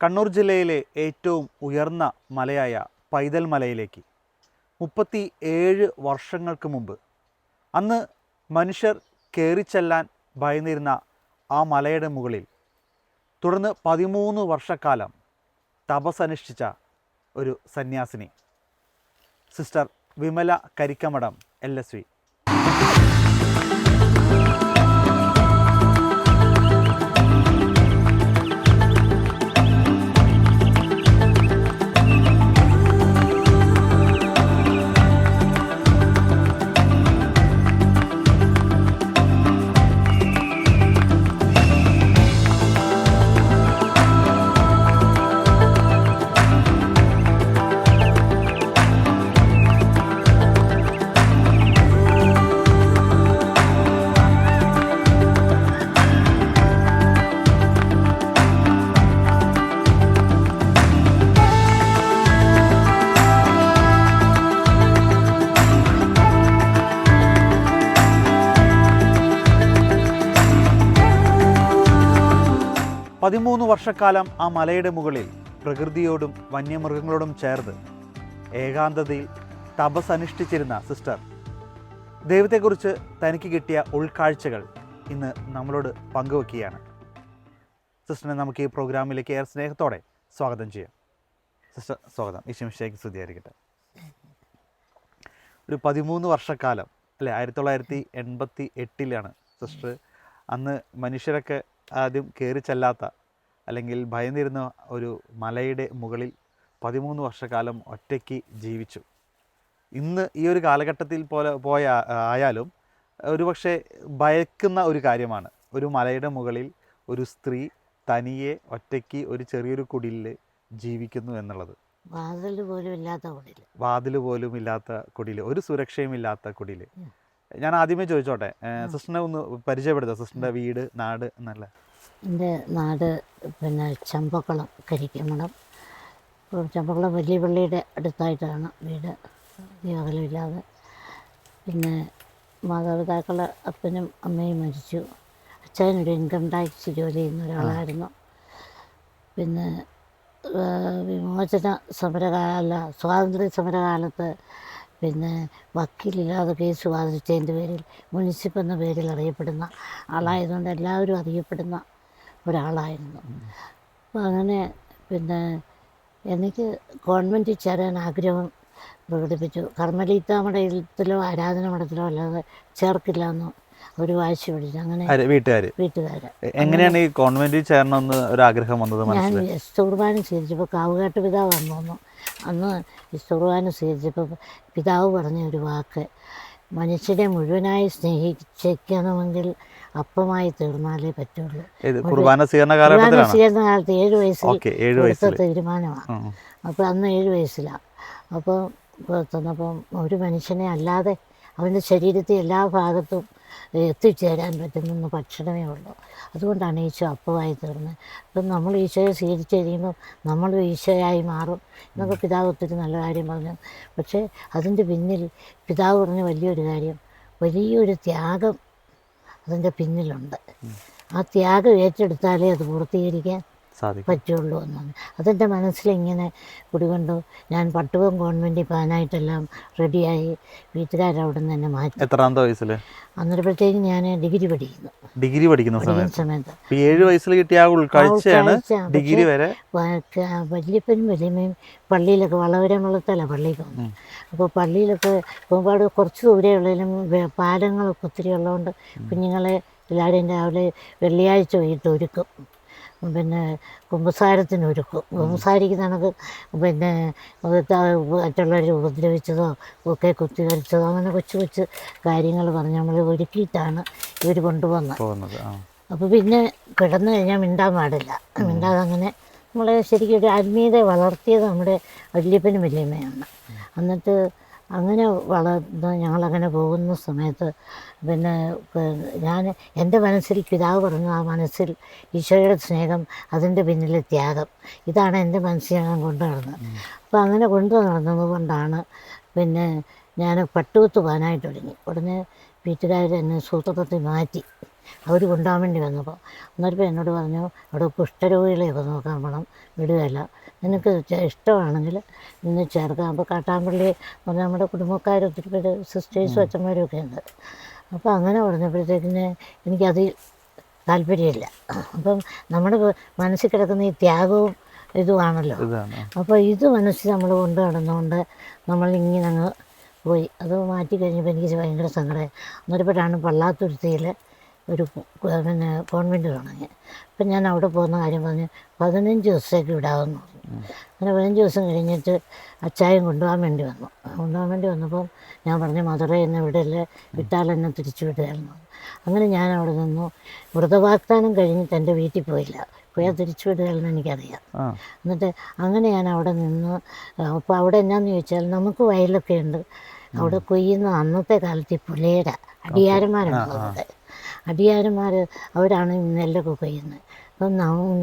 കണ്ണൂർ ജില്ലയിലെ ഏറ്റവും ഉയർന്ന മലയായ പൈതൽ മലയിലേക്ക് 37 വർഷങ്ങൾക്ക് മുമ്പ് അന്ന് മനുഷ്യർ കയറിച്ചെല്ലാൻ ഭയന്നിരുന്ന ആ മലയുടെ മുകളിൽ തുടർന്ന് 13 വർഷക്കാലം തപസ്സനുഷ്ഠിച്ച ഒരു സന്യാസിനി സിസ്റ്റർ വിമല കരിക്കമഠം LSV. 13 വർഷക്കാലം ആ മലയുടെ മുകളിൽ പ്രകൃതിയോടും വന്യമൃഗങ്ങളോടും ചേർന്ന് ഏകാന്തതയിൽ തപസ്സനുഷ്ഠിച്ചിരുന്ന സിസ്റ്റർ ദൈവത്തെക്കുറിച്ച് തനിക്ക് കിട്ടിയ ഉൾക്കാഴ്ചകൾ ഇന്ന് നമ്മളോട് പങ്കുവെക്കുകയാണ്. സിസ്റ്ററിനെ നമുക്ക് ഈ പ്രോഗ്രാമിലേക്ക് ഏറെ സ്നേഹത്തോടെ സ്വാഗതം ചെയ്യാം. സിസ്റ്റർ സ്വാഗതം. ഈശോമിശിഹായ്ക്ക് സ്തുതിയായിരിക്കട്ടെ. ഒരു 13 വർഷക്കാലം അല്ലേ, 1988 സിസ്റ്റർ അന്ന് മനുഷ്യരൊക്കെ ആദ്യം കയറി ചെല്ലാത്ത അല്ലെങ്കിൽ ഭയന്നിരുന്ന ഒരു മലയുടെ മുകളിൽ 13 വർഷക്കാലം ഒറ്റയ്ക്ക് ജീവിച്ചു. ഇന്ന് ഈ ഒരു കാലഘട്ടത്തിൽ ആയാലും ഒരുപക്ഷെ ഭയക്കുന്ന ഒരു കാര്യമാണ് ഒരു മലയുടെ മുകളിൽ ഒരു സ്ത്രീ തനിയെ ഒറ്റയ്ക്ക് ഒരു ചെറിയൊരു കുടിലിൽ ജീവിക്കുന്നു എന്നുള്ളത്. വാതിൽ പോലും ഇല്ലാത്ത കുടിൽ, ഒരു സുരക്ഷയും ഇല്ലാത്ത കുടിൽ. ഞാൻ ആദ്യമേ ചോദിച്ചോട്ടെ, സിസ്റ്ററിനെ ഒന്ന് പരിചയപ്പെടുത്തുക. സിസ്റ്ററിൻ്റെ വീട്, നാട് എന്നല്ല. എൻ്റെ നാട് ചമ്പക്കുളം കരിക്കമഠം. ചമ്പക്കുളം വലിയ പള്ളിയുടെ അടുത്തായിട്ടാണ് വീട്, അകലമില്ലാതെ. പിന്നെ മാതാപിതാക്കളെ അപ്പനും അമ്മയും മരിച്ചു. അച്ഛനൊരു ഇൻകം ടാക്സ് ജോലി ചെയ്യുന്ന ഒരാളായിരുന്നു. പിന്നെ വിമോചന സ്വാതന്ത്ര്യ സമരകാലത്ത് വക്കീലില്ലാതെ കേസ് വാദിച്ചതിൻ്റെ പേരിൽ മുനിസിപ്പ് എന്ന പേരിൽ അറിയപ്പെടുന്ന ആളായതുകൊണ്ട് എല്ലാവരും അറിയപ്പെടുന്ന ഒരാളായിരുന്നു. അപ്പോൾ അങ്ങനെ എനിക്ക് ഗവൺമെൻറ്റിൽ ചേരാൻ ആഗ്രഹം പ്രകടിപ്പിച്ചു. കർമ്മലീത്ത മഠത്തിലോ ആരാധന മഠത്തിലോ അല്ലാതെ ചേർക്കില്ല എന്ന് ഒരു വാശി പിടിച്ചു. അങ്ങനെ വീട്ടുകാർ എങ്ങനെയാണ് ഈ കോൺവെന്റിൽ ചേരണമെന്ന് ഒരു ആഗ്രഹം വന്നത്? ഞാൻ കുർബാന സ്വീകരിച്ചപ്പോൾ കാവുകാട്ട് പിതാവ് വന്നു. അന്ന് കുർബാന സ്വീകരിച്ചപ്പോൾ പിതാവ് പറഞ്ഞ ഒരു വാക്ക്, മനുഷ്യരെ മുഴുവനായി സ്നേഹിക്കണമെങ്കിൽ അപ്പമായി തീർന്നാലേ പറ്റുള്ളൂ. കുർബാന സ്വീകരണ കാലത്ത് 7 വയസ്സിൽ തീരുമാനമാണ്. അപ്പോൾ അന്ന് 7 വയസ്സിലാണ്. അപ്പോൾ തന്നപ്പം ഒരു മനുഷ്യനെ അല്ലാതെ അവൻ്റെ ശരീരത്തിൽ എല്ലാ ഭാഗത്തും എത്തിച്ചേരാൻ പറ്റുന്ന ഭക്ഷണമേ ഉള്ളൂ. അതുകൊണ്ടാണ് ഈശോ അപ്പമായി തീർന്നത്. അപ്പം നമ്മൾ ഈശോയെ സ്വീകരിച്ച് കഴിയുമ്പോൾ നമ്മൾ ഈശോയായി മാറും എന്നൊക്കെ പിതാവ് ഒത്തിരി നല്ല കാര്യം പറഞ്ഞു. പക്ഷേ അതിൻ്റെ പിന്നിൽ പിതാവ് പറഞ്ഞ വലിയൊരു കാര്യം, വലിയൊരു ത്യാഗം അതിൻ്റെ പിന്നിലുണ്ട്. ആ ത്യാഗം ഏറ്റെടുത്താലേ അത് പൂർത്തീകരിക്കാൻ പറ്റുള്ളൂ എന്നാണ്. അതെൻ്റെ മനസ്സിലിങ്ങനെ കുടികൊണ്ടു. ഞാൻ പട്ടുവം ഗവൺമെൻറ് പോകാനായിട്ടെല്ലാം റെഡിയായി. വീട്ടുകാരവിടെ നിന്ന് തന്നെ മാറ്റി. എത്രാമത്തെ വയസ്സിൽ? അന്നേരപ്പോഴത്തേക്കും ഞാൻ ഡിഗ്രി പഠിക്കുന്ന സമയത്ത് 7 വയസ്സിൽ കിട്ടിയ ഉൾക്കാഴ്ചയാണ് ഡിഗ്രി വരെ. വല്യപ്പനും വല്യമ്മയും പള്ളിയിലൊക്കെ വളവരമുള്ളത്തല്ല പള്ളിയിൽ പോകുന്നു. അപ്പോൾ പള്ളിയിലൊക്കെ പോകുമ്പോൾ കുറച്ച് ദൂരെ ഉള്ളതിലും പാലങ്ങളൊക്കെ ഒത്തിരി ഉള്ളതുകൊണ്ട് കുഞ്ഞുങ്ങളെ എല്ലാവരും രാവിലെ വെള്ളിയാഴ്ച വൈകിട്ട് ഒരുക്കും. കുമ്പസാരത്തിന് ഒരുക്കും. കുമ്പസാരിക്കുന്ന കണക്ക് മറ്റുള്ളവർ ഉപദ്രവിച്ചതോ ഒക്കെ കുത്തിവരിച്ചതോ അങ്ങനെ കൊച്ചു കാര്യങ്ങൾ പറഞ്ഞ് നമ്മൾ ഒരുക്കിയിട്ടാണ് ഇവർ കൊണ്ടുപോകുന്നത്. അപ്പോൾ പിന്നെ കിടന്നു കഴിഞ്ഞാൽ മിണ്ടാൻ പാടില്ല. മിണ്ടാതെ അങ്ങനെ നമ്മളെ ശരിക്കും ഒരു ആത്മീയത വളർത്തിയത് നമ്മുടെ വല്യപ്പനും വല്യമ്മയാണ്. എന്നിട്ട് അങ്ങനെ വളർന്ന് ഞങ്ങളങ്ങനെ പോകുന്ന സമയത്ത് ഞാൻ എൻ്റെ മനസ്സിൽ പിതാവ് പറഞ്ഞു, ആ മനസ്സിൽ ഈശോയുടെ സ്നേഹം, അതിൻ്റെ പിന്നിലെ ത്യാഗം, ഇതാണ് എൻ്റെ മനസ്സിൽ ഞാൻ കൊണ്ടു നടന്നത്. അപ്പോൾ അങ്ങനെ കൊണ്ടു നടന്നത് കൊണ്ടാണ് ഞാൻ പട്ടുകുത്ത് പോകാനായിട്ട് തുടങ്ങി. ഉടനെ വീട്ടുകാർ എന്നെ സൂത്രത്തിൽ മാറ്റി. അവർ കൊണ്ടുപോകാൻ വേണ്ടി വന്നപ്പോൾ അന്നേരപ്പോൾ എന്നോട് പറഞ്ഞു അവിടെ കുഷ്ഠരോഗികളെയൊക്കെ നോക്കാൻ പോകണം, വിടുകയല്ല, നിനക്ക് ഇഷ്ടമാണെങ്കിൽ ഇന്ന് ചേർക്കാം. അപ്പോൾ കാട്ടാമ്പള്ളി പറഞ്ഞാൽ നമ്മുടെ കുടുംബക്കാർ ഒത്തിരി പേര് സിസ്റ്റേഴ്സും അച്ഛന്മാരും ഒക്കെ ഉണ്ട്. അപ്പോൾ അങ്ങനെ പറഞ്ഞപ്പോഴത്തേക്കിന് എനിക്കത് താല്പര്യമില്ല. അപ്പം നമ്മുടെ മനസ്സിൽ കിടക്കുന്ന ഈ ത്യാഗവും ഇതുമാണല്ലോ. അപ്പോൾ ഇത് മനസ്സിൽ നമ്മൾ കൊണ്ടു നടന്നുകൊണ്ട് നമ്മളിങ്ങനെ അങ്ങ് പോയി. അത് മാറ്റി കഴിഞ്ഞപ്പോൾ എനിക്ക് ഭയങ്കര സങ്കടമായി. അന്നേരപ്പോഴാണ് പള്ളാത്തുരുത്തിയിൽ ഒരു പിന്നെ കോൺവെൻറ്റ് തുടങ്ങി. അപ്പം ഞാൻ അവിടെ പോകുന്ന കാര്യം പറഞ്ഞ് 15 ദിവസത്തേക്ക് വിടാമെന്ന് പറഞ്ഞു. അങ്ങനെ 15 ദിവസം കഴിഞ്ഞിട്ട് അച്ചായം കൊണ്ടുപോകാൻ വേണ്ടി വന്നപ്പം ഞാൻ പറഞ്ഞു മധുരയിൽ നിന്ന് വിടല്ലേ, വിട്ടാൽ എന്നെ തിരിച്ചു വിടുകയായിരുന്നു. അങ്ങനെ ഞാൻ അവിടെ നിന്നു. വ്രതവാഗ്ദാനം കഴിഞ്ഞിട്ട് എൻ്റെ വീട്ടിൽ പോയാൽ തിരിച്ചു വിടുകയെന്ന് എനിക്കറിയാം. എന്നിട്ട് അങ്ങനെ ഞാൻ അവിടെ നിന്ന്. അപ്പോൾ അവിടെ എന്നാന്ന് ചോദിച്ചാൽ നമുക്ക് വയലൊക്കെ ഉണ്ട്. അവിടെ കൊയ്യുന്ന അന്നത്തെ കാലത്ത് ഈ പുലയുടെ അടിയാരന്മാരുണ്ട്. അടിയാരന്മാർ അവരാണ് നെല്ലൊക്കെ കൊയ്യുന്നത്. അപ്പം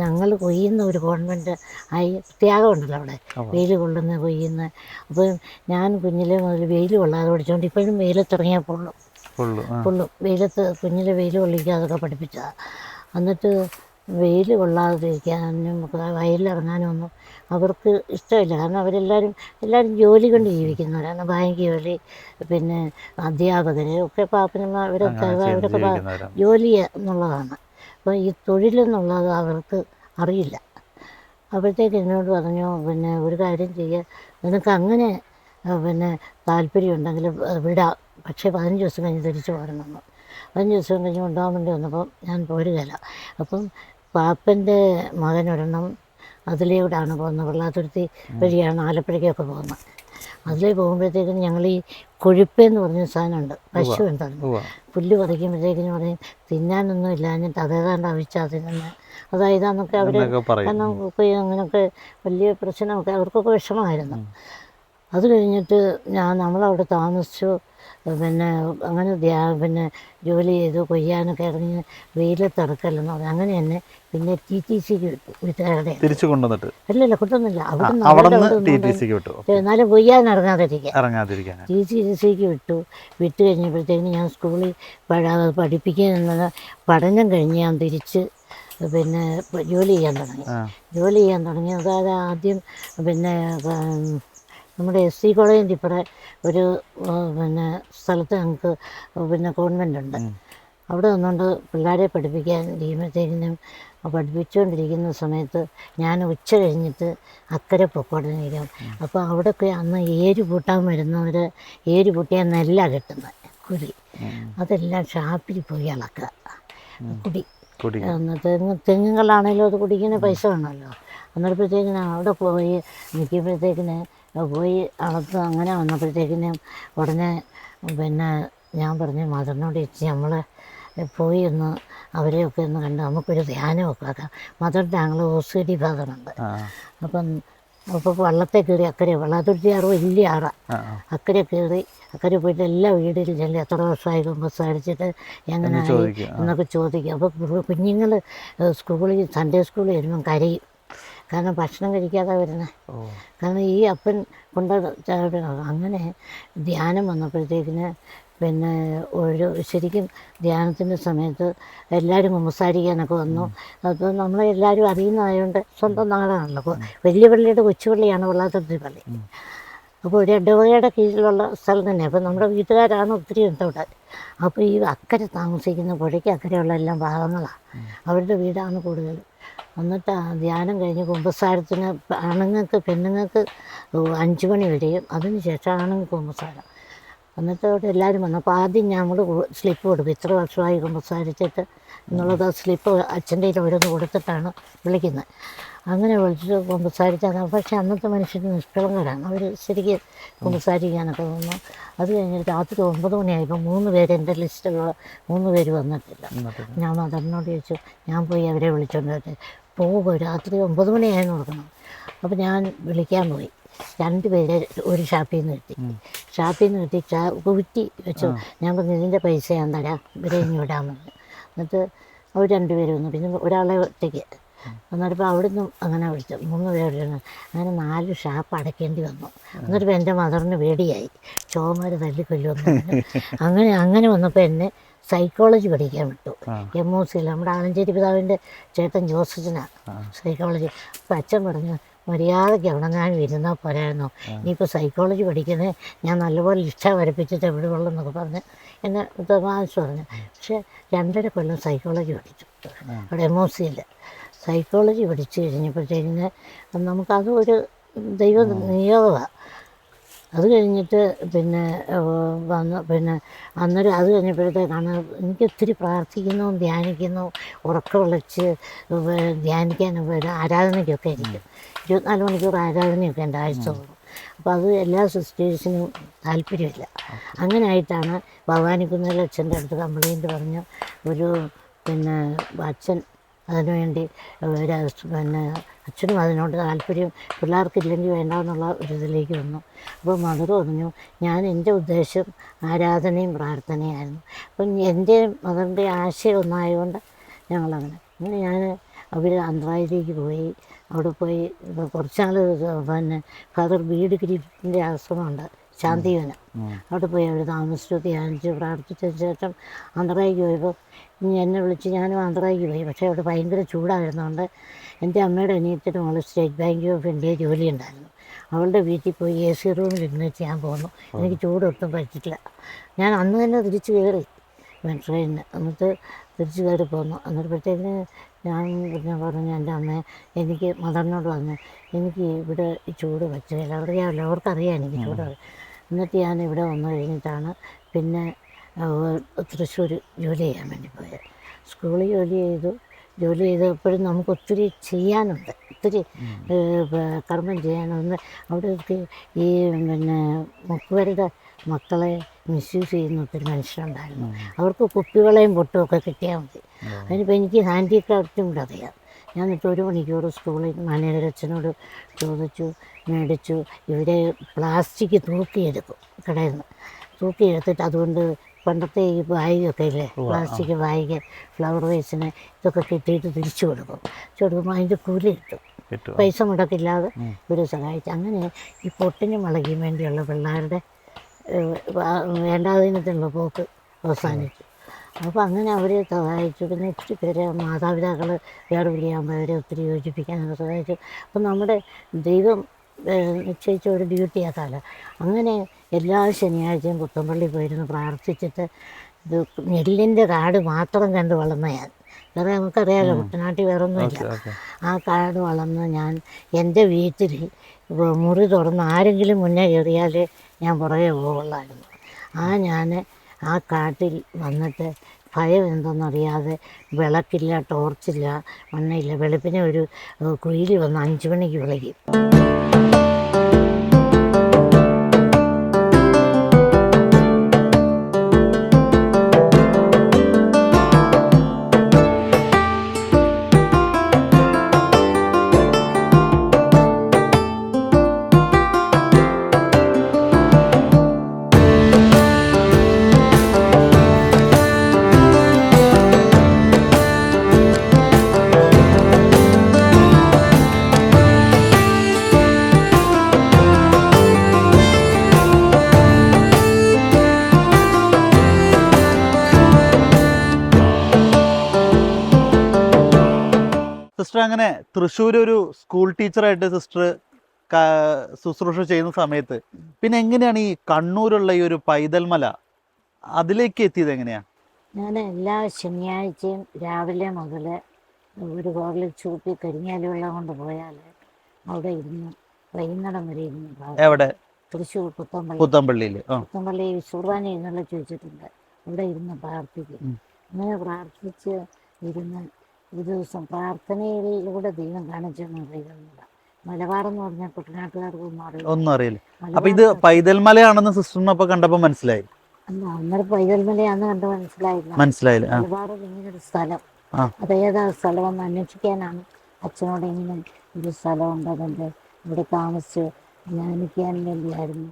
ഞങ്ങൾ കൊയ്യുന്ന ഒരു ഗവൺമെൻറ് ആയി ത്യാഗമുണ്ടല്ലോ അവിടെ, വെയിൽ കൊള്ളുന്ന കൊയ്യുന്ന. അപ്പം ഞാൻ കുഞ്ഞിലെ മുതൽ വെയിൽ കൊള്ളാതെ പഠിച്ചുകൊണ്ട് ഇപ്പോഴും വെയിലത്തിറങ്ങിയാൽ പൊള്ളും. വെയിലത്ത് കുഞ്ഞിലെ വെയിൽ കൊള്ളിക്കാതൊക്കെ പഠിപ്പിച്ചതാണ്. എന്നിട്ട് വെയിൽ കൊള്ളാതിരിക്കാനും വയലിലിറങ്ങാനും ഒന്നും അവർക്ക് ഇഷ്ടമില്ല. കാരണം എല്ലാവരും ജോലി കൊണ്ട് ജീവിക്കുന്നവരാണ്. ബാങ്ക് ജോലി, പിന്നെ അധ്യാപകർ ഒക്കെ, പാപ്പന്മാർ, അവരൊക്കെ ജോലി എന്നുള്ളതാണ്. അപ്പോൾ ഈ തൊഴിലെന്നുള്ളത് അവർക്ക് അറിയില്ല. അപ്പോഴത്തേക്ക് എന്നോട് പറഞ്ഞു, പിന്നെ ഒരു കാര്യം ചെയ്യുക, നിനക്ക് അങ്ങനെ പിന്നെ താല്പര്യമുണ്ടെങ്കിൽ വിടാം, പക്ഷേ 15 ദിവസം കഴിഞ്ഞ് തിരിച്ചു പോരണമെന്ന്. 15 ദിവസം കഴിഞ്ഞ് കൊണ്ടുപോകാൻ വേണ്ടി വന്നപ്പോൾ ഞാൻ പോരുകയില്ല. അപ്പം പാപ്പൻ്റെ മകനൊരെണ്ണം അതിലൂടെയാണ് പോകുന്നത്, വെള്ളാത്തുരുത്തി വഴിയാണ് ആലപ്പുഴയ്ക്കൊക്കെ പോകുന്നത്. അതിലേ പോകുമ്പോഴത്തേക്കിനും ഞങ്ങൾ ഈ കൊഴുപ്പെന്ന് പറഞ്ഞ സാധനമുണ്ട്, പശു ഉണ്ടായിരുന്നു. പുല്ല് പറിക്കുമ്പോഴത്തേക്കിനും പറയും തിന്നാനൊന്നും ഇല്ലാഞ്ഞിട്ട് അതേതാണ്ട് അവിച്ചാൽ തിന്നുന്നത്. അതായത് അന്നൊക്കെ അവർ കാരണം അങ്ങനെയൊക്കെ വലിയ പ്രശ്നമൊക്കെ അവർക്കൊക്കെ വിഷമമായിരുന്നു. അത് കഴിഞ്ഞിട്ട് നമ്മളവിടെ താമസിച്ചു. പിന്നെ അങ്ങനെ പിന്നെ ജോലി ചെയ്തു, കൊയ്യാനൊക്കെ ഇറങ്ങി വെയിലത്തിറക്കല്ലെന്ന് പറഞ്ഞു. അങ്ങനെ തന്നെ പിന്നെ TTCക്ക് വിട്ടു. വീട്ടുകാരുടെ തിരിച്ചു കൊണ്ടുവന്നിട്ട് അല്ലല്ല കൊണ്ടുവന്നില്ല, എന്നാലും കൊയ്യാനിറങ്ങാതിരിക്കാൻ TTCക്ക് വിട്ട് കഴിഞ്ഞപ്പോഴത്തേക്കും ഞാൻ സ്കൂളിൽ പഠിപ്പിക്കാൻ എന്നത് പഠനം കഴിഞ്ഞ് ഞാൻ തിരിച്ച് പിന്നെ ജോലി ചെയ്യാൻ തുടങ്ങി. അതായത് ആദ്യം പിന്നെ നമ്മുടെ SC കോളേജിൻ്റെ ഇപ്പുറേ ഒരു പിന്നെ സ്ഥലത്ത് ഞങ്ങൾക്ക് പിന്നെ കോൺവെൻ്റ് ഉണ്ട്. അവിടെ നിന്നുകൊണ്ട് പിള്ളേരെ പഠിപ്പിക്കാൻ ചെയ്യുമ്പോഴത്തേക്കിനും പഠിപ്പിച്ചുകൊണ്ടിരിക്കുന്ന സമയത്ത് ഞാൻ ഉച്ച കഴിഞ്ഞിട്ട് അക്കരെ പൊക്കോണ്ടിരിക്കും. അപ്പോൾ അവിടെയൊക്കെ അന്ന് ഏര് പൂട്ടാൻ വരുന്നവർ ഏര് പൂട്ടിയാൽ നെല്ല കിട്ടുന്നത് കുരി, അതെല്ലാം ഷാപ്പിൽ പോയി അളക്കുക, കുടി. തെങ്ങുകളാണേലും അത് കുടിക്കുന്ന പൈസ വേണമല്ലോ. അന്നേരപ്പോഴത്തേക്കിന് അവിടെ പോയി നിൽക്കുമ്പോഴത്തേക്കിന് പോയി അളത്ത് അങ്ങനെ വന്നപ്പോഴത്തേക്കിനും ഉടനെ പിന്നെ ഞാൻ പറഞ്ഞു മദറിനോട് ചേച്ചി നമ്മൾ പോയി ഒന്ന് അവരെയൊക്കെ ഒന്ന് കണ്ട് നമുക്കൊരു ധ്യാനമൊക്കെ ആക്കാം. മദറിൻ്റെ ഞങ്ങൾ OCD ഭാഗമുണ്ട്. അപ്പോൾ വള്ളത്തെ കയറി അക്കരെ വെള്ളാത്തുരുത്തി ആറ് വലിയ ആറാണ്. അക്കരെ പോയിട്ട് എല്ലാ വീട്ടിലും ചെല്ലി എത്ര വർഷമായി കുമ്പസാരിച്ചിട്ട് എങ്ങനെയായി എന്നൊക്കെ ചോദിക്കും. അപ്പോൾ കുഞ്ഞുങ്ങൾ സൺഡേ സ്കൂളിൽ വരുമ്പം കരയും. കാരണം ഭക്ഷണം കഴിക്കാതെ വരുന്നത്. കാരണം ഈ അപ്പൻ അങ്ങനെ ധ്യാനം വന്നപ്പോഴത്തേക്കിന് പിന്നെ ശരിക്കും ധ്യാനത്തിൻ്റെ സമയത്ത് എല്ലാവരും കുമ്പസാരിക്കാനൊക്കെ വന്നു. അപ്പോൾ നമ്മളെല്ലാവരും അറിയുന്നതായതുകൊണ്ട് സ്വന്തം നാടാണല്ലോ. വലിയ പള്ളിയുടെ കൊച്ചുപള്ളിയാണ് വെള്ളാത്തുരുത്തി പള്ളി. അപ്പോൾ ഒരു ഇടവകയുടെ കീഴിലുള്ള സ്ഥലം തന്നെ. അപ്പോൾ നമ്മുടെ വീട്ടുകാരാണ് ഒത്തിരി ഉണ്ട് അവിടെ. അപ്പോൾ ഈ അക്കരെ താമസിക്കുന്ന പുഴയ്ക്ക് അക്കരെയുള്ള എല്ലാം ഭാഗങ്ങളാണ്, അവരുടെ വീടാണ് കൂടുതൽ. എന്നിട്ട് ധ്യാനം കഴിഞ്ഞ് കുമ്പസാരത്തിന് ആണുങ്ങൾക്ക് പെണ്ണുങ്ങൾക്ക് 5 മണി വരെയും, അതിന് ശേഷം ആണുങ്ങൾക്ക് കുമ്പസാരം. എന്നിട്ട് അവിടെ എല്ലാവരും വന്നു. അപ്പോൾ ആദ്യം നമ്മൾ സ്ലിപ്പ് കൊടുക്കും, ഇത്ര വർഷമായി കുമ്പസാരിച്ചിട്ട് എന്നുള്ളത് സ്ലിപ്പ് അച്ഛൻ്റെ ഓരോന്ന് കൊടുത്തിട്ടാണ് വിളിക്കുന്നത്. അങ്ങനെ വിളിച്ചിട്ട് കുമ്പസാരിച്ചാൽ, പക്ഷേ അന്നത്തെ മനുഷ്യർ നിഷ്കളങ്കരാണ്, അവർ ശരിക്കും കുമ്പസാരിക്കാനൊക്കെ വന്നു. അത് കഴിഞ്ഞിട്ട് രാത്രി 9 മണിയായപ്പോൾ 3 പേര് എൻ്റെ ലിസ്റ്റിലുള്ള 3 പേര് വന്നിട്ടില്ല. ഞാൻ മദറിനോട് ചോദിച്ചു, ഞാൻ പോയി അവരെ വിളിച്ചോണ്ട് വരട്ടെ. രാത്രി 9 മണിയായെന്ന് കൊടുക്കണം. അപ്പോൾ ഞാൻ വിളിക്കാൻ പോയി. 2 പേരെ ഒരു ഷാപ്പിൽ നിന്ന് കിട്ടി. കുറ്റി വെച്ചു. ഞാൻ പറഞ്ഞു ഇതിൻ്റെ പൈസ ഞാൻ തരാം, ഇവരെ ഇനി വിടാമെന്ന്. എന്നിട്ട് അവർ 2 പേര് വന്നു. പിന്നെ ഒരാളെ ഒറ്റയ്ക്ക്. അന്നേരം അവിടുന്ന് അങ്ങനെ വിളിച്ചു 3 പേരുണ്ട്. അങ്ങനെ 4 ഷാപ്പ് അടയ്ക്കേണ്ടി വന്നു. എന്നിട്ട് എൻ്റെ മദറിന് പേടിയായി, ചോമാർ തല്ലിക്കൊല്ലുമെന്ന് പറഞ്ഞു. അങ്ങനെ വന്നപ്പോൾ എന്നെ സൈക്കോളജി പഠിക്കാൻ വിട്ടു. MOCയിൽ നമ്മുടെ ആലഞ്ചേരി പിതാവിൻ്റെ ചേട്ടൻ ജോസഫിനാണ് സൈക്കോളജി. അപ്പം അച്ഛൻ പറഞ്ഞു, മര്യാദയ്ക്ക് എവിടെങ്ങാനും ഇരുന്നാൽ പോരായിരുന്നോ, ഇനിയിപ്പോൾ സൈക്കോളജി പഠിക്കുന്നത് ഞാൻ നല്ലപോലെ ഇഷ്ട വരപ്പിച്ചിട്ട് എവിടെ വെള്ളം എന്നൊക്കെ പറഞ്ഞ് എന്നെ തമാശ പറഞ്ഞു. പക്ഷേ 2.5 കൊല്ലം സൈക്കോളജി പഠിച്ചു അവിടെ MOCയിൽ. സൈക്കോളജി പഠിച്ചു കഴിഞ്ഞപ്പോഴത്തേക്കിന് നമുക്കതും ഒരു ദൈവ നിയോഗമാണ്. അത് കഴിഞ്ഞിട്ട് പിന്നെ അന്നേരം അത് കഴിഞ്ഞപ്പോഴത്തേക്കാണ് എനിക്ക് ഒത്തിരി പ്രാർത്ഥിക്കുന്നു, ധ്യാനിക്കുന്നു, ഉറക്കം വിളിച്ച് ധ്യാനിക്കാനും ആരാധനയ്ക്കൊക്കെ ഇരിക്കും. 24 മണിക്കൂർ ആരാധനയൊക്കെ ഉണ്ട് ആഴ്ചത്തോറും. അപ്പോൾ അത് എല്ലാ സിസ്റ്റേഴ്സിനും താല്പര്യമില്ല. അങ്ങനെ ആയിട്ടാണ് ഭവാനിക്കുന്നിലെ അച്ഛൻ്റെ അടുത്ത് കംപ്ലയിൻറ്റ് പറഞ്ഞു. ഒരു അച്ഛൻ അതിനുവേണ്ടി അച്ഛനും അതിനോട് താല്പര്യം പിള്ളേർക്കില്ലെങ്കിൽ വേണ്ടെന്നുള്ള ഒരു ഇതിലേക്ക് വന്നു. അപ്പോൾ മദർ പറഞ്ഞു, ഞാൻ എൻ്റെ ഉദ്ദേശം ആരാധനയും പ്രാർത്ഥനയായിരുന്നു. അപ്പം എൻ്റെ മദറിൻ്റെ ആശയം ഒന്നായതുകൊണ്ട് അങ്ങനെ ഞാൻ അവർ അന്ത്രായിലേക്ക് പോയി. അവിടെ പോയി കുറച്ച് നാൾ ഫാദർ ബീഡ് ഗ്രിഫിൻ്റെ ആശ്രമമുണ്ട് ശാന്തിവനം. അവിടെ പോയി അവർ താമസിച്ചു, ധ്യാനിച്ച് പ്രാർത്ഥിച്ചതിന് ശേഷം ആന്ധ്രയ്ക്ക് പോയപ്പോൾ എന്നെ വിളിച്ച് ഞാനും ആന്ധ്രയ്ക്ക് പോയി. പക്ഷേ അവിടെ ഭയങ്കര ചൂടായിരുന്നുകൊണ്ട് എൻ്റെ അമ്മയുടെ അനിയത്തിൻ്റെ മോള് സ്റ്റേറ്റ് ബാങ്ക് ഓഫ് ഇന്ത്യ ജോലി ഉണ്ടായിരുന്നു. അവളുടെ വീട്ടിൽ പോയി AC റൂമിൽ ഇരുന്നിട്ട് ഞാൻ പോന്നു. എനിക്ക് ചൂടൊട്ടും പറ്റില്ല. ഞാൻ അന്ന് തന്നെ തിരിച്ച് കയറി ട്രെയിനിന്. എന്നിട്ട് തിരിച്ച് കയറി പോന്നു. അന്നേരപ്പോഴത്തേക്കിന് ഞാൻ പറഞ്ഞു, എൻ്റെ അമ്മ എനിക്ക് മദറിനോട് പറഞ്ഞു, എനിക്ക് ഇവിടെ ഈ ചൂട് പറ്റില്ല. അവർക്കറിയാം എനിക്ക് ചൂട്. എന്നിട്ട് ഞാൻ ഇവിടെ വന്നു കഴിഞ്ഞിട്ടാണ് പിന്നെ തൃശ്ശൂർ ജോലി ചെയ്യാൻ വേണ്ടി പോയത്. സ്കൂളിൽ ജോലി ചെയ്തപ്പോഴും നമുക്ക് ഒത്തിരി ചെയ്യാനുണ്ട്, ഒത്തിരി കർമ്മം ചെയ്യാനുണ്ട്. അവിടെയൊക്കെ ഈ മുക്കുവരുടെ മക്കളെ മിസ്യൂസ് ചെയ്യുന്ന ഒത്തിരി മനുഷ്യരുണ്ടായിരുന്നു. അവർക്ക് കുപ്പികളെയും പൊട്ടും ഒക്കെ കിട്ടിയാൽ മതി. അതിനിപ്പോൾ എനിക്ക് ഹാൻഡിക്രാഫ്റ്റും കൂടെ അറിയാം. ഞാനിപ്പോൾ 1 മണിക്കൂർ സ്കൂളിൽ മാനേജർ അച്ഛനോട് ചോദിച്ചു, മേടിച്ചു. ഇവരെ പ്ലാസ്റ്റിക് തൂക്കിയെടുക്കും കടയിൽ നിന്ന്. തൂക്കിയെടുത്തിട്ട് അതുകൊണ്ട് പണ്ടത്തെ ഈ ബാഗൊക്കെ ഇല്ലേ, പ്ലാസ്റ്റിക് ബാഗ്, ഫ്ലവർ വേസിന് ഇതൊക്കെ കിട്ടിയിട്ട് തിരിച്ചു കൊടുക്കുമ്പോൾ അതിൻ്റെ കൂലി കിട്ടും. പൈസ മുടക്കില്ലാതെ ഇവരെ സഹായിച്ചു. അങ്ങനെ ഈ പൊട്ടിനും മുളകിയും വേണ്ടിയുള്ള പിള്ളേരുടെ വേണ്ടാതിനത്തിനുള്ള പോക്ക് അവസാനിച്ചു. അപ്പോൾ അങ്ങനെ അവരെ സഹായിച്ചു. പിന്നെ ഒത്തിരി പേരെ മാതാപിതാക്കൾ വേറെ വിളിയാകുമ്പോൾ അവരെ ഒത്തിരി യോജിപ്പിക്കാനൊക്കെ സഹായിച്ചു. അപ്പം നമ്മുടെ ദൈവം നിശ്ചയിച്ച ഒരു ഡ്യൂട്ടിയാക്കാലോ. അങ്ങനെ എല്ലാ ശനിയാഴ്ചയും പുത്തമ്പള്ളി പോയിരുന്നു പ്രാർത്ഥിച്ചിട്ട് ഇത് നെല്ലിൻ്റെ കാട് മാത്രം കണ്ട് വളർന്ന ഞാൻ. വേറെ നമുക്കറിയാമല്ലോ കുട്ടനാട്ടിൽ വേറൊന്നുമില്ല. ആ കാട് വളർന്ന് ഞാൻ എൻ്റെ വീട്ടിൽ മുറി തുറന്ന് ആരെങ്കിലും മുന്നേ കയറിയാൽ ഞാൻ പുറകെ പോകുള്ളായിരുന്നു. ഞാൻ ആ കാട്ടിൽ വന്നിട്ട് ഭയം എന്തെന്നറിയാതെ, വിളക്കില്ല, ടോർച്ചില്ല, മണ്ണില്ല. വെളുപ്പിനെ ഒരു കുയില് വന്ന് 5 മണിക്ക് വിളിക്കും. സിസ്റ്റർ അങ്ങനെ തൃശ്ശൂർ ഒരു സ്കൂൾ ടീച്ചറായിട്ട് സിസ്റ്റർ ശുശ്രൂഷ ചെയ്യുന്ന സമയത്ത് പിന്നെ എങ്ങനെയാണ് ഈ കണ്ണൂരുള്ള ഈ ഒരു പൈതൽമല അതിലേക്ക് എത്തിയത് എങ്ങനെയാ? ഞാൻ എല്ലാ ശനിയാഴ്ചയും രാവിലെ മുതൽ ഒരു കോറിൽ ചൂപ്പി കരിങ്ങാലി വെള്ളം കൊണ്ട് പോയാൽ അവിടെ ഇരുന്ന് വൈകുന്നേരം വരെ ഇരുന്ന്. എവിടെ? തൃശ്ശൂർ പുത്തമ്പള്ളിയിൽ. പുത്തമ്പള്ളി കുർബാന എന്നുള്ള ചോദിച്ചിട്ടുണ്ട്. അവിടെ ഇരുന്ന് പ്രാർത്ഥിക്കും. അങ്ങനെ പ്രാർത്ഥിച്ച് ഇരുന്ന് ഒരു ദിവസം പ്രാർത്ഥനയിലൂടെ ദൈവം കാണിച്ചെന്ന് അറിയുന്നില്ല. മലബാറെന്ന് പറഞ്ഞാൽ കുട്ടനാട്ടുകാർക്ക് ഒന്നും അറിയില്ല. അപ്പൊ ഇത് പൈതൽമലയാണെന്ന് സിസ്റ്ററിനൊപ്പം കണ്ടപ്പോ മനസ്സിലായി? അല്ല, അന്നേരം പൈതൽമലയാന്ന് കണ്ട് മനസ്സിലായില്ല. മലബാറിൽ ഇങ്ങനൊരു സ്ഥലം, അതേതാ സ്ഥലമെന്ന് അന്വേഷിക്കാനാണ് അച്ഛനോട് ഇങ്ങനെ ഒരു സ്ഥലമുണ്ട്, അതിൻ്റെ ഇവിടെ താമസിച്ച് ധ്യാനിക്കാൻ വേണ്ടിയായിരുന്നു.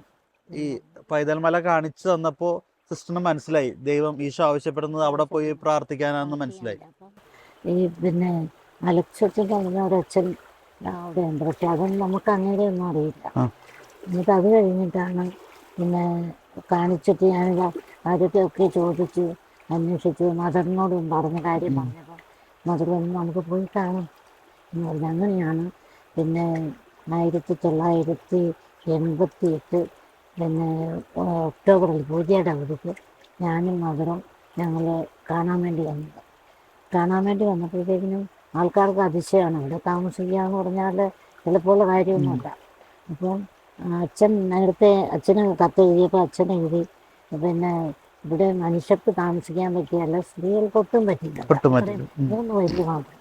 ഈ പൈതൽമല കാണിച്ചു തന്നപ്പോ സിസ്റ്ററിന് മനസ്സിലായി ദൈവം ഈശോ ആവശ്യപ്പെടുന്നത് അവിടെ പോയി പ്രാർത്ഥിക്കാനാണെന്ന് മനസ്സിലായി. ഈ അലക്സച്ചൻ പറഞ്ഞ ഒരച്ഛൻ അവിടെ ഉണ്ട്, പക്ഷെ അതൊന്നും നമുക്ക് അങ്ങനെ ഒന്നും അറിയില്ല. ആ. എന്നിട്ട് അത് കഴിഞ്ഞിട്ടാണ് പിന്നെ കാണിച്ചിട്ട് ഞാനിത് ആരൊക്കെയൊക്കെ ചോദിച്ച് അന്വേഷിച്ച് മദറിനോടും പറഞ്ഞ കാര്യം പറഞ്ഞപ്പോൾ മദർ വന്ന് നമുക്ക് പോയി കാണും എന്ന് പറഞ്ഞു. അങ്ങനെയാണ് പിന്നെ 1988 പിന്നെ ഒക്ടോബറിൽ പൂജയുടെ അവധിക്ക് ഞാനും മദറും ഞങ്ങൾ കാണാൻ വേണ്ടി വന്നത്. കാണാൻ വേണ്ടി വന്നപ്പോഴത്തേക്കിനും ആൾക്കാർക്ക് അതിശയമാണ്, ഇവിടെ താമസിക്കുക എന്ന് പറഞ്ഞാൽ എളുപ്പമുള്ള കാര്യമൊന്നുമല്ല. അപ്പം അച്ഛൻ നേരത്തെ അച്ഛന് കത്ത് എഴുതിയപ്പോൾ അച്ഛൻ എഴുതി പിന്നെ ഇവിടെ മനുഷ്യർക്ക് താമസിക്കാൻ പറ്റിയല്ല, സ്ത്രീകൾക്ക് ഒട്ടും പറ്റില്ല, ഒട്ടും അത്രയും പറ്റില്ല. 3 വയസ്സ് മാത്രം.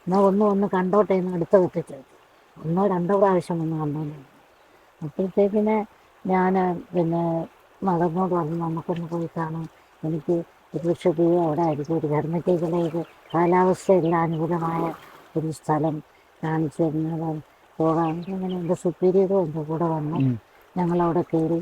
എന്നാൽ ഒന്ന് കണ്ടോട്ടെ എന്ന് അടുത്ത കത്തിച്ചു, 1-2 പ്രാവശ്യം ഒന്ന് കണ്ടോന്നു. അപ്പോഴത്തേക്കിന് ഞാൻ പിന്നെ മദറിനോട് പറഞ്ഞു നമുക്കൊന്ന് പോയി കാണാം, എനിക്ക് വൃക്ഷദ്വീപ് അവിടെ ആയിരിക്കും ഒരു ധർമ്മത്തേക്കിലേക്ക് കാലാവസ്ഥയെല്ലാം അനുകൂലമായ ഒരു സ്ഥലം കാണിച്ചു തരുന്നത് പോകാൻ. അങ്ങനെ എൻ്റെ സുപ്പീരിയറും എൻ്റെ കൂടെ വന്നു. ഞങ്ങളവിടെ കയറി.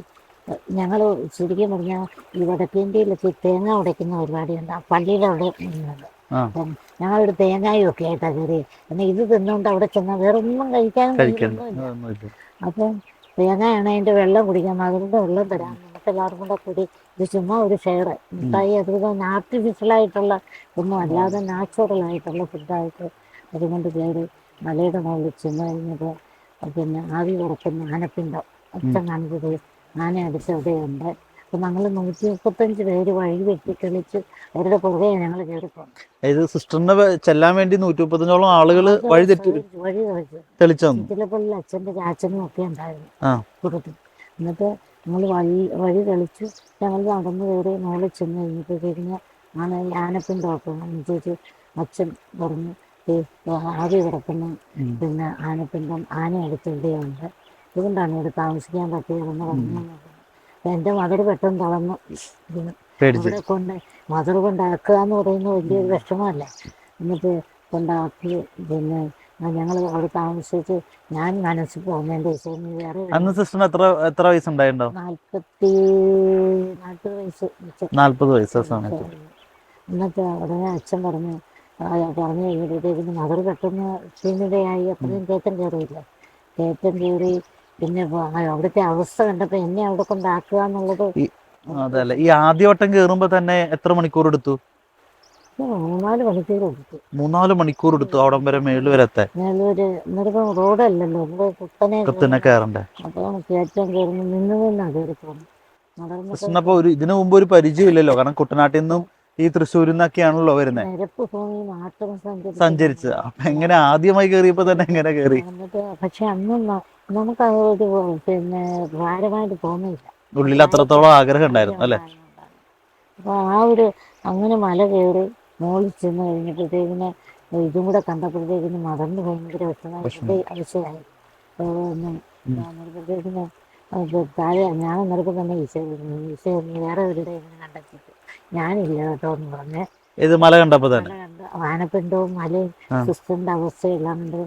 ഞങ്ങൾ ശരിക്കും പറഞ്ഞാൽ ഈ വടക്കേന്ത്യയിലൊക്കെ തേങ്ങ ഉടയ്ക്കുന്ന പരിപാടിയുണ്ട്, ആ പള്ളിയുടെ അവിടെ നിന്നത്. അപ്പം ഞങ്ങളൊരു തേങ്ങയും ഒക്കെ ആയിട്ടാണ് കയറി. എന്നാൽ ഇത് തിന്നുകൊണ്ട് അവിടെ ചെന്നാൽ വേറെ ഒന്നും കഴിക്കാനും കഴിയൊന്നുമില്ല. അപ്പം തേങ്ങയാണ് അതിൻ്റെ വെള്ളം കുടിക്കാൻ, മകളുടെ വെള്ളം തരാം, നമുക്ക് എല്ലാവർക്കും കൂടെ കൂടി ഇത് ചുമ്മാ ഒരു ഷെയർ മിഠായി. അതുപോലെ ആർട്ടിഫിഷ്യലായിട്ടുള്ള ഒന്നും അല്ലാതെ നാച്ചുറലായിട്ടുള്ള ഫുഡായിട്ട് അതുകൊണ്ട് കയറി മലയുടെ മുകളിൽ ചെന്ന് കഴിഞ്ഞപ്പോൾ പിന്നെ ആവി പറക്കുന്ന ആനപ്പിണ്ടം അച്ഛൻ കാണിച്ചത് ആന അടുത്ത് എവിടെയുണ്ട്. അപ്പം ഞങ്ങൾ 135 പേര് വഴി വെട്ടി തെളിച്ച് അവരുടെ പുറകെ ഞങ്ങൾ കയറിപ്പോന്നു. അതായത് സിസ്റ്ററിനെ ചെല്ലാൻ വേണ്ടി 135ഓളം ആളുകൾ വഴി തെളിച്ചു തന്നു. ചിലപ്പോൾ അച്ഛൻ്റെ ചാച്ചനും ഒക്കെ ഉണ്ടായിരുന്നു കൂട്ടത്തിൽ. എന്നിട്ട് നമ്മൾ വഴി തെളിച്ച് ഞങ്ങൾ നടന്നു കയറി മുകളിൽ ചെന്ന് കഴിഞ്ഞപ്പോഴത്തേക്കിന് ആനപ്പിണ്ടമൊക്കെ ചോദിച്ചു. അച്ഛൻ പറഞ്ഞു ഈ ആവി കിടക്കുന്ന പിന്നെ ആനപ്പിണ്ടം ആന അടുത്ത് എവിടെയുണ്ട്, അതുകൊണ്ടാണ് ഇവിടെ താമസിക്കാൻ പറ്റിയതെന്ന് പറഞ്ഞു. എൻ്റെ മദർ പെട്ടെന്ന് തളർന്നു. അവിടെ കൊണ്ട് മദർ കൊണ്ടാക്കുക എന്ന് പറയുന്നത് വലിയൊരു വിഷമമല്ല. എന്നിട്ട് കൊണ്ടാക്കി പിന്നെ ഞങ്ങൾ അവിടെ താമസിച്ച് ഞാൻ മനസ്സിൽ പോകുന്നതിൻ്റെ വിഷയം വേറെ. അന്ന് സിസ്റ്ററിന് എത്ര വയസ്സുണ്ടായിട്ടുണ്ടാവും? 40 വയസ്സ്. എന്നിട്ട് ഉടനെ അച്ഛൻ പറഞ്ഞു കഴിഞ്ഞപ്പോഴത്തേക്കിന് മദർ പെട്ടെന്ന് ക്ഷീണിതയായി. അത്രയും കയറ്റം കയറിയില്ല, കയറ്റം കയറി. പിന്നെ അവിടുത്തെ അവസ്ഥ കണ്ടപ്പോൾ എന്നെ അവിടെ കൊണ്ടാക്കുക എന്നുള്ളത്. അതല്ല, ഈ ആദ്യവട്ടം കയറുമ്പോ തന്നെ എത്ര മണിക്കൂർ എടുത്തു? 3-4 മണിക്കൂർ എടുത്തു. 3-4 മണിക്കൂർ എടുത്തു അവിടം വരെ, മേളിൽ വരെ എത്താൻ. മേലൂര് എന്നിട്ടിപ്പം റോഡല്ലല്ലോ, ഇവിടെ കുത്തനെ കയറണ്ടേ. അപ്പോൾ കയറ്റം കയറുമ്പോൾ നിന്നാ കയറി പോകുന്നു. സിസ്റ്ററിനപ്പോ ഇതിനു മുമ്പ് ഒരു പരിചയമില്ലല്ലോ, കാരണം കുട്ടനാട്ടിൽ നിന്നും ഈ തൃശ്ശൂരിൽ നിന്നൊക്കെയാണല്ലോ വരുന്നത്. നിരപ്പ് ഭൂമി മാത്രം സഞ്ചരിച്ച് അപ്പൊ എങ്ങനെ ആദ്യമായി കയറിയപ്പോ തന്നെ എങ്ങനെ കയറി? പക്ഷെ അന്നും നമുക്ക് ഒരു പിന്നെ ഭാരമായിട്ട് തോന്നിയില്ല, ഉള്ളിൽ അത്രത്തോളം ആഗ്രഹം ഉണ്ടായിരുന്നു അല്ലെ. അപ്പോൾ ആ ഒരു അങ്ങനെ മല കയറി മുകളിൽ ചെന്ന് കഴിഞ്ഞപ്പോഴത്തേക്കിന് ഇതും കൂടെ കണ്ടപ്പോഴത്തേക്കിന് മദറിന് ഭയങ്കര വിഷയമായി. അന്നേരപ്പോഴത്തേക്കിന് താഴെ ഞാൻ അന്നേരപ്പം തന്നെ ഈശോ വേറെ ഒരിടെ ഇങ്ങനെ കണ്ടെത്തിയിട്ട് ഞാനില്ല കേട്ടോ എന്ന് പറഞ്ഞ്. ഇത് മല കണ്ടപ്പോ തന്നെ ആനപ്പിണ്ടവും മലയും സിസ്റ്ററിൻ്റെ അവസ്ഥയെല്ലാം കണ്ട്